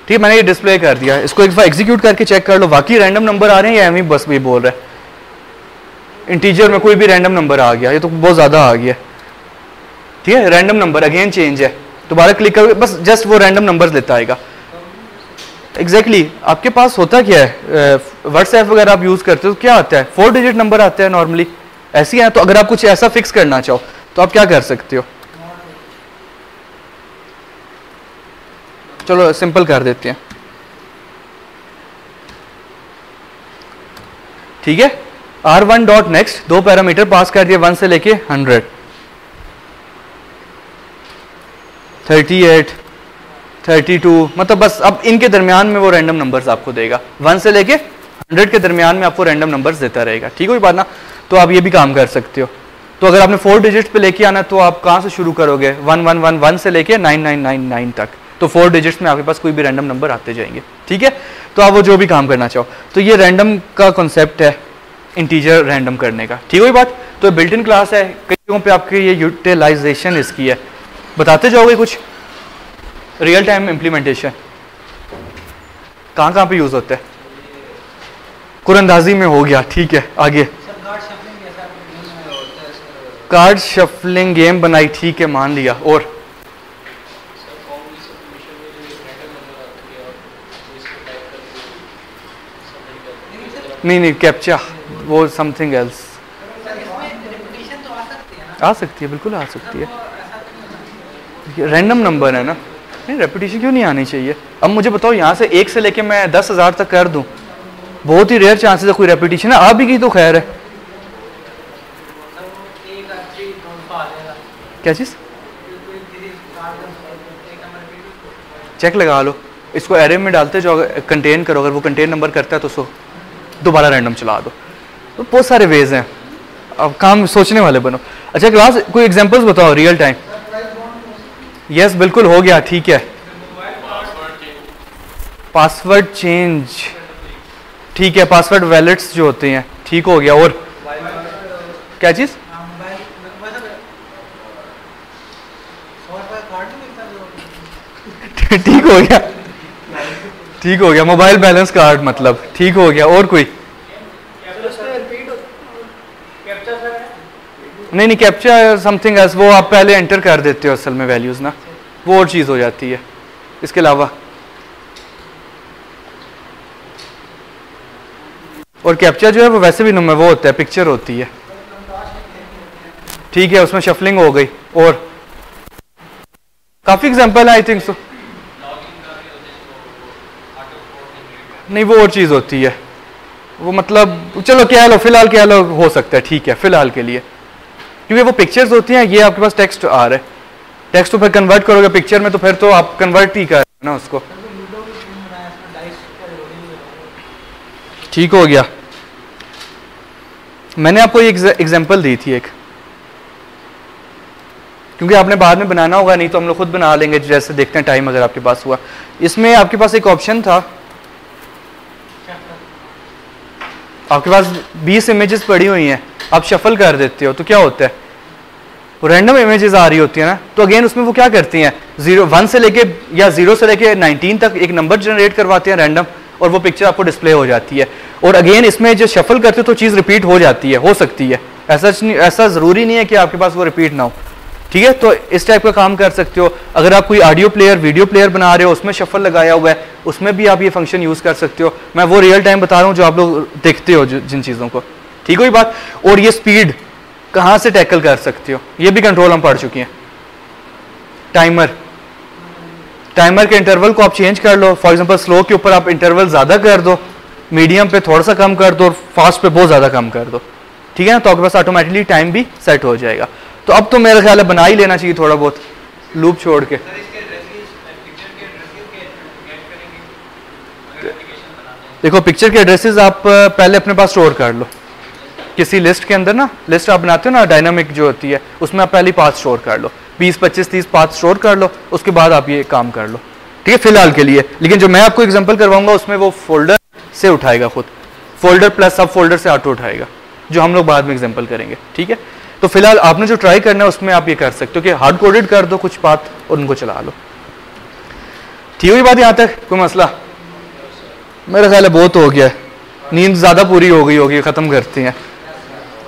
ठीक है। मैंने ये डिस्प्ले कर दिया, इसको एक बार एग्जीक्यूट करके चेक कर लो, वाकई रैंडम नंबर आ रहे हैं या एम बस भी बोल रहा है। इंटीजर में कोई भी रैंडम नंबर आ गया, ये तो बहुत ज्यादा आ गया, ठीक है। रैंडम नंबर अगेन चेंज है, दोबारा क्लिक करोगे बस जस्ट वो रैंडम नंबर्स लेता आएगा। एग्जैक्टली आपके पास होता क्या है, व्हाट्सएप वगैरह आप यूज करते हो, क्या आता है, 4 डिजिट नंबर आता है नॉर्मली, ऐसी है। तो अगर आप कुछ ऐसा फिक्स करना चाहो तो आप क्या कर सकते हो, चलो सिंपल कर देते हैं, ठीक है, R1 डॉट नेक्स्ट, दो पैरामीटर पास कर दिए 1 से लेके 100, 38, 32, मतलब बस अब इनके दरमियान में वो रैंडम नंबर्स आपको देगा, 1 से लेके 100 के दरमियान में आपको रैंडम नंबर्स देता रहेगा। ठीक है बात ना, तो आप ये भी काम कर सकते हो। तो अगर आपने 4 डिजिट्स पे लेके आना तो आप कहाँ से शुरू करोगे, 1111 से लेके 9999 तक, तो 4 डिजिट्स में आपके पास कोई भी रैंडम नंबर आते जाएंगे। ठीक है, तो आप वो जो भी काम करना चाहो, तो ये रैंडम का कॉन्सेप्ट है इंटीजर रैंडम करने का। ठीक है बात, तो बिल्ट इन क्लास है, कई जगहों पे आपकी ये यूटिलाइजेशन इसकी है, बताते जाओगे कुछ रियल टाइम इम्प्लीमेंटेशन कहाँ कहाँ पे यूज होता है, कुरंदाजी में हो गया। ठीक है, आगे कार्ड शफलिंग गेम बनाई, ठीक है मान लिया, और नहीं कैप्चा वो समथिंग एल्स आ सकती है, बिल्कुल आ सकती है, रैंडम नंबर है ना, नहीं रेपिटेशन क्यों नहीं आनी चाहिए। अब मुझे बताओ यहाँ से 1 से लेके मैं 10,000 तक कर दूं, बहुत ही रेयर चांसेस है कोई रेपिटेशन है, आ भी गई तो खैर है। क्या चीज चेक लगा लो, इसको एरे में डालते जाओ, कंटेन करो, अगर वो कंटेन नंबर करता है तो उसको दोबारा रैंडम चला दो। तो बहुत सारे वेज हैं, अब काम सोचने वाले बनो। अच्छा क्लास कोई एग्जांपल्स बताओ रियल टाइम। यस बिल्कुल हो गया, ठीक है, पासवर्ड चेंज, ठीक है, पासवर्ड वैलेट्स जो होते हैं, ठीक हो गया, और क्या चीज ठीक हो गया, ठीक हो गया, मोबाइल बैलेंस कार्ड मतलब, ठीक हो गया, और कोई नहीं कैप्चा समथिंग एल्स, वो आप पहले एंटर कर देते हो असल में वैल्यूज ना, वो और चीज हो जाती है। इसके अलावा और कैप्चा जो है वो वैसे भी नंबर वो होता है, पिक्चर होती है, ठीक है, उसमें शफलिंग हो गई, और काफी एग्जांपल है आई थिंक सो, नहीं वो और चीज होती है, वो मतलब चलो कह लो, फिलहाल कह लो हो सकता है, ठीक है फिलहाल के लिए, क्योंकि वो पिक्चर्स होती हैं, ये आपके पास टेक्स्ट आ रहा है, टेक्स्ट को फिर कन्वर्ट करोगे पिक्चर में तो फिर तो आप कन्वर्ट ही कर ना उसको, ठीक हो गया। मैंने आपको एक एग्जांपल दी थी एक, क्योंकि आपने बाद में बनाना होगा, नहीं तो हम लोग खुद बना लेंगे, जैसे देखते हैं टाइम अगर आपके पास हुआ। इसमें आपके पास एक ऑप्शन था, आपके पास 20 इमेजेस पड़ी हुई हैं, आप शफल कर देते हो तो क्या होता है, रैंडम इमेजेस आ रही होती है ना, तो अगेन उसमें वो क्या करती हैं, 1 से लेके या 0 से लेके 19 तक एक नंबर जनरेट करवाते हैं रैंडम, और वो पिक्चर आपको डिस्प्ले हो जाती है। और अगेन इसमें जो शफल करते हो तो चीज़ रिपीट हो जाती है, हो सकती है, ऐसा ज़रूरी नहीं है कि आपके पास वो रिपीट ना हो। ठीक है, तो इस टाइप का काम कर सकते हो। अगर आप कोई ऑडियो प्लेयर वीडियो प्लेयर बना रहे हो, उसमें शफल लगाया हुआ है, उसमें भी आप ये फंक्शन यूज़ कर सकते हो। मैं वो रियल टाइम बता रहा हूँ जो आप लोग देखते हो जिन चीज़ों को, ठीक हुई बात। और ये स्पीड कहाँ से टैकल कर सकते हो, ये भी कंट्रोल हम पढ़ चुके हैं। टाइमर के इंटरवल को आप चेंज कर लो, फॉर एग्जांपल स्लो के ऊपर आप इंटरवल ज़्यादा कर दो, मीडियम पे थोड़ा सा कम कर दो, और फास्ट पे बहुत ज़्यादा कम कर दो, ठीक है ना, तो आपके पास ऑटोमेटिकली टाइम भी सेट हो जाएगा। तो अब तो मेरा ख्याल है बना ही लेना चाहिए थोड़ा बहुत लूप छोड़ के। देखो पिक्चर के एड्रेसेस आप पहले अपने पास स्टोर कर लो किसी लिस्ट के अंदर ना, लिस्ट आप बनाते हो ना डायनामिक जो होती है, उसमें आप पहली पाथ स्टोर कर लो, 20 25 30 पाथ स्टोर कर लो, उसके बाद आप ये काम कर लो, ठीक है फिलहाल के लिए। लेकिन जो मैं आपको एग्जांपल करवाऊंगा उसमें वो फोल्डर से उठाएगा, खुद फोल्डर प्लस सब फोल्डर से ऑटो उठाएगा, जो हम लोग बाद में एग्जांपल करेंगे, ठीक है। तो फिलहाल आपने जो ट्राई करना है उसमें आप ये कर सकते हो कि हार्ड कोडेड कर दो कुछ पाथ और उनको चला लो, ठीक हुई बात। यहाँ तक कोई मसला? मेरा ख्याल है बहुत हो गया है, नींद ज़्यादा पूरी हो गई होगी, ख़त्म करते हैं,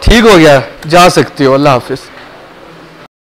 ठीक हो गया, जा सकते हो, अल्लाह हाफिज़।